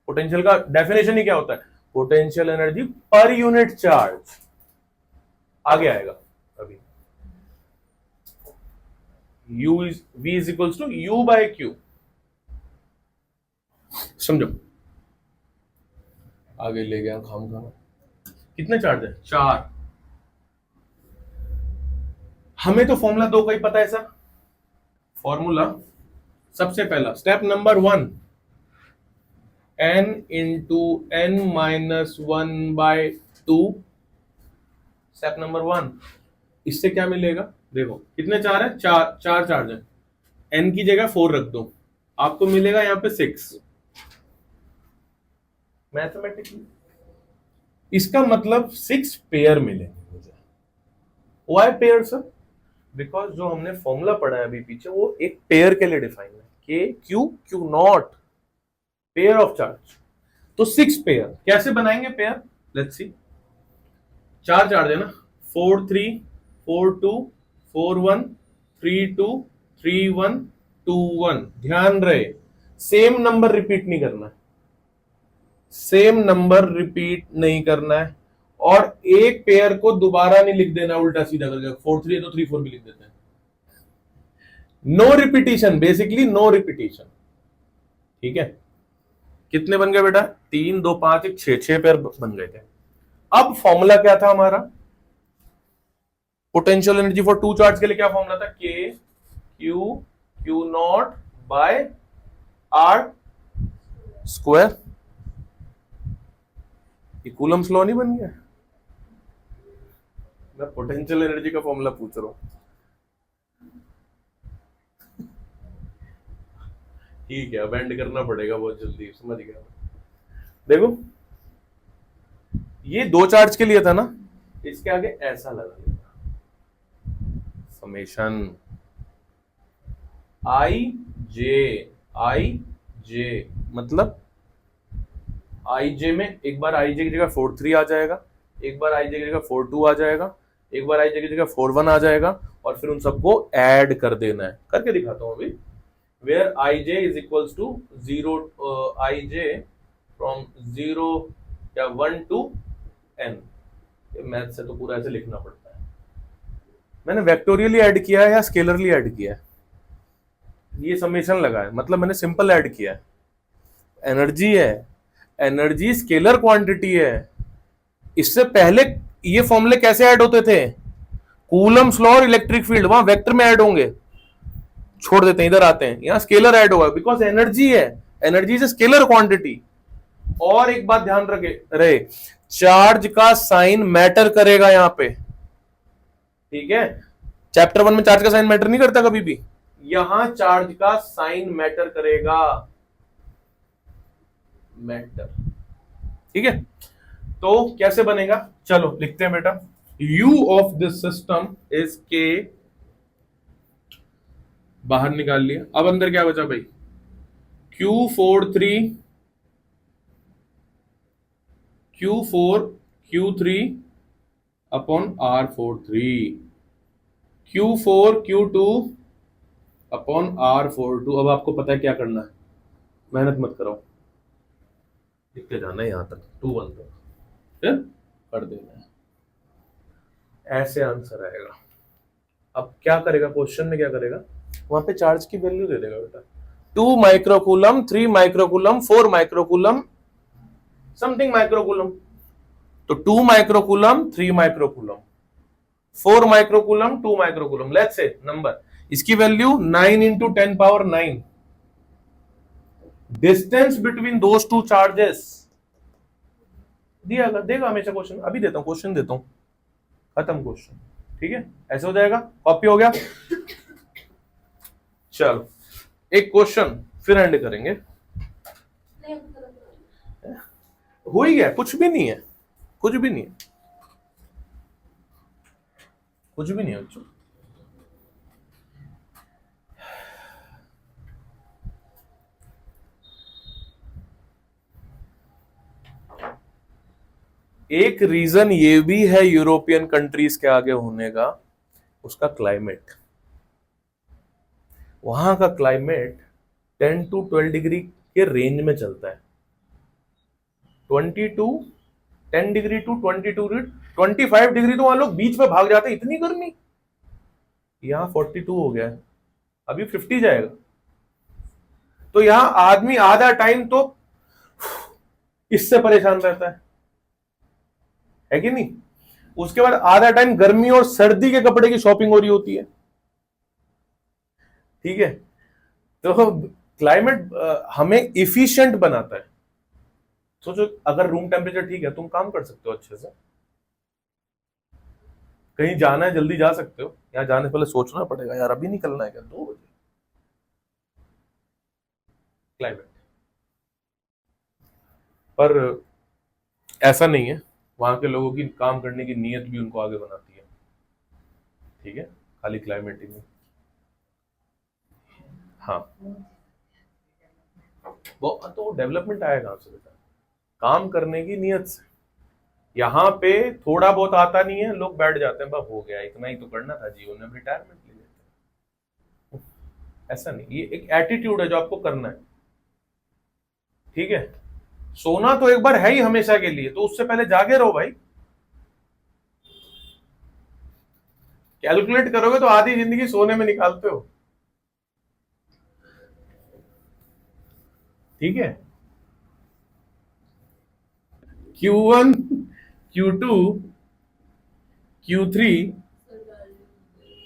पोटेंशियल का डेफिनेशन ही क्या होता है, potential energy per unit charge, आगे आएगा अभी, U is V is equals to U by Q, समझो, आगे ले गया खाम खाम। कितने चार्ज है, चार, हमें तो फॉर्मूला दो का ही पता है सर। फॉर्मूला सबसे पहला step number 1, n into n minus one by to, step number 1, इससे क्या मिलेगा, देखो कितने चार है, चार चार्ज है, n की जगह 4 रख दो, आपको मिलेगा यहां पे 6, मैथमेटिकली इसका मतलब 6 पेयर मिलेंगे मुझे। वाई पेयर सर, बिकॉज जो हमने फॉर्मूला पढ़ा है अभी पीछे वो एक पेयर के लिए डिफाइन है, के Q Q not, pair of charge. तो 6 पेयर कैसे बनाएंगे पेयर, लेट्स सी। 4 चार्ज है ना, 4 3 4 2 4 1 3 2 3 1 2 1। ध्यान रहे सेम नंबर रिपीट नहीं करना है, सेम नंबर रिपीट नहीं करना है, और एक पेयर को दोबारा नहीं लिख देना उल्टा सीधा करके, 4 3 है तो 3 4 भी लिख देते हैं। No repetition, basically no repetition. ठीक है, कितने बन गए बेटा, 3 2 5 1 6, 6 पेयर बन गए थे। अब फॉर्मूला क्या था हमारा, potential energy for two charge के लिए क्या फॉर्मूला था, K Q Q naught by R square. Coulomb's law नहीं बन गया, मैं पोटेंशियल एनर्जी का फॉर्मूला पूछ रहा हूं। ठीक है, अबेंड करना पड़ेगा बहुत जल्दी, समझ गया। देखो ये 2 चार्ज के लिए था ना, इसके आगे ऐसा लगा लेना, समेशन आई जे, मतलब आई जे में एक बार आई जे की जगह 4 3 आ जाएगा, एक बार आई जे की जगह 4 2 आ जाएगा, एक बार आई जे की जगह 4 1 आ जाएगा, और फिर उन सबको ऐड कर देना है। करके दिखाता हूं अभी। Where I J is equals to 0, I J from 0 या 1 टू n। मैथ से तो पूरा ऐसे लिखना पड़ता है। मैंने वेक्टोरियली ऐड किया है या स्केलरली ऐड किया है, ये समेशन लगा है, मतलब मैंने सिंपल ऐड किया है। एनर्जी है, एनर्जी स्केलर क्वांटिटी है। इससे पहले ये फॉर्मूले कैसे ऐड होते थे, कूलम्स लॉ और इलेक्ट्रिक फील्ड, वहां वेक्टर में ऐड होंगे, छोड़ देते हैं, इधर आते हैं, यहां स्केलर ऐड होगा, बिकॉज एनर्जी है, एनर्जी इज स्केलर क्वांटिटी। और एक बात ध्यान रहे, चार्ज का साइन मैटर करेगा यहां पे। ठीक है, चैप्टर 1 में चार्ज का साइन मैटर नहीं करता कभी भी, यहां चार्ज का साइन मैटर करेगा, मैटर। ठीक है, तो कैसे बनेगा, चलो लिखते हैं बेटा। U of this system is के, बाहर निकाल लिया, अब अंदर क्या बचा भाई, Q4 Q3 upon R43, Q2 upon R42। अब आपको पता है क्या करना है, मेहनत मत कराओ, लिखते जाना है यहां तक 2 1 तक, फिर कर देना है, ऐसे आंसर आएगा। अब क्या करेगा, क्वेश्चन में क्या करेगा, वहां पे चार्ज की वैल्यू दे देगा बेटा, 2 microcoulomb 3 microcoulomb 4 microcoulomb something microcoulomb. तो 2 microcoulomb 3 microcoulomb 4 microcoulomb 2 microcoulomb, let's say number, इसकी value 9 into 10 power 9। Distance between those two charges दिया देगा हमेशा क्वेश्चन, अभी देता हूं क्वेश्चन देता हूं, खत्म क्वेश्चन। ठीक है, ऐसे हो जाएगा, कॉपी हो गया। चलो एक क्वेश्चन फिर एंड करेंगे। हो ही गया, कुछ भी नहीं है, कुछ भी नहीं है, कुछ भी नहीं है बच्चों। एक रीजन ये भी है यूरोपियन कंट्रीज के आगे होने का, उसका क्लाइमेट। वहां का क्लाइमेट 10 to 12 डिग्री के रेंज में चलता है, 10 डिग्री टू 25 डिग्री तो वहां लोग बीच में भाग जाते हैं, इतनी गर्मी। यहां 42 हो गया है, अभी 50 जाएगा। तो यहां आदमी आधा टाइम तो इससे परेशान रहता है कि नहीं, उसके बाद आधा टाइम गर्मी और सर्दी के कपड़े की शॉपिंग हो रही होती है। ठीक है, तो क्लाइमेट हमें इफिशिएंट बनाता है। सोचो अगर रूम टेम्परेचर ठीक है, तुम काम कर सकते हो अच्छे से, कहीं जाना है जल्दी जा सकते हो, यहाँ जाने से पहले सोचना पड़ेगा यार अभी निकलना है क्या, 2 बजे। क्लाइमेट पर ऐसा नहीं है, वहां के लोगों की काम करने की नीयत भी उनको आगे बनाती है। ठीक है, खाली क्लाइमेट ही नहीं। हाँ, वो तो डेवलपमेंट आया कहाँ से बेटा? काम करने की नियत से। यहाँ पे थोड़ा बहुत आता नहीं है, लोग बैठ जाते हैं, बस हो गया, इतना ही तो करना था जीवन में, रिटायरमेंट ले लेते हैं। ऐसा नहीं, ये एक एटीट्यूड है जो आपको करना है, ठीक है। सोना तो एक बार है ही हमेशा के लिए, तो उससे पहले जागे रहो भाई। कैलकुलेट करोगे तो आधी जिंदगी सोने में निकालते हो, ठीक है। Q1, Q2, Q3,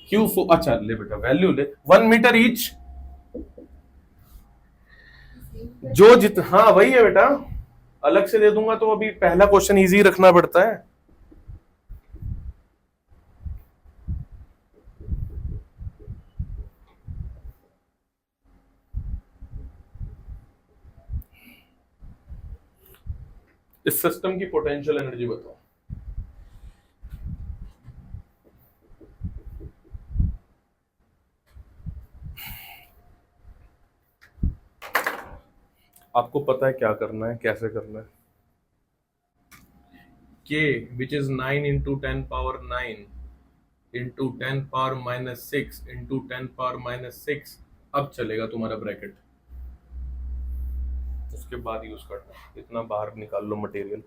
Q4, अच्छा ले बेटा वैल्यू ले, 1 मीटर ईच। जो जित हाँ वही है बेटा, अलग से दे दूंगा तो अभी पहला क्वेश्चन इजी रखना पड़ता है। इस सिस्टम की पोटेंशियल एनर्जी बताओ। आपको पता है क्या करना है, कैसे करना है। K which is 9 into 10 power 9 into 10 power minus 6 into 10 power minus 6, अब चलेगा तुम्हारा ब्रैकेट, उसके बाद यूज करना। इतना बाहर निकाल लो मटेरियल।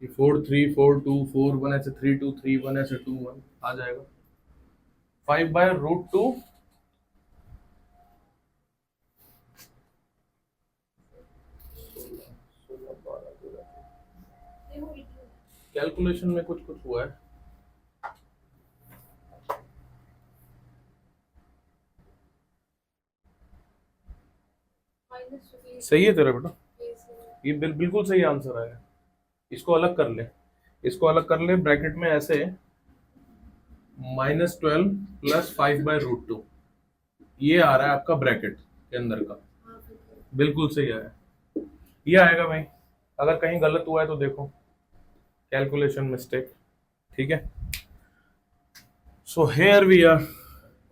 ये 4 3 4 2 4 1 ऐसे 3 2 3 1 ऐसे 2 1 आ जाएगा। 5/√2 कैलकुलेशन में कुछ कुछ हुआ है। सही है तेरा बेटा, ये बिल्कुल सही आंसर आया। इसको अलग कर ले, इसको अलग कर ले ब्रैकेट में ऐसे, -12 + 5/√2, ये आ रहा है आपका ब्रैकेट के अंदर का, बिल्कुल सही आया। ये आएगा भाई, अगर कहीं गलत हुआ है तो देखो, कैलकुलेशन मिस्टेक, ठीक है। So here we are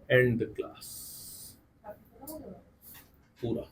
and the class पूरा।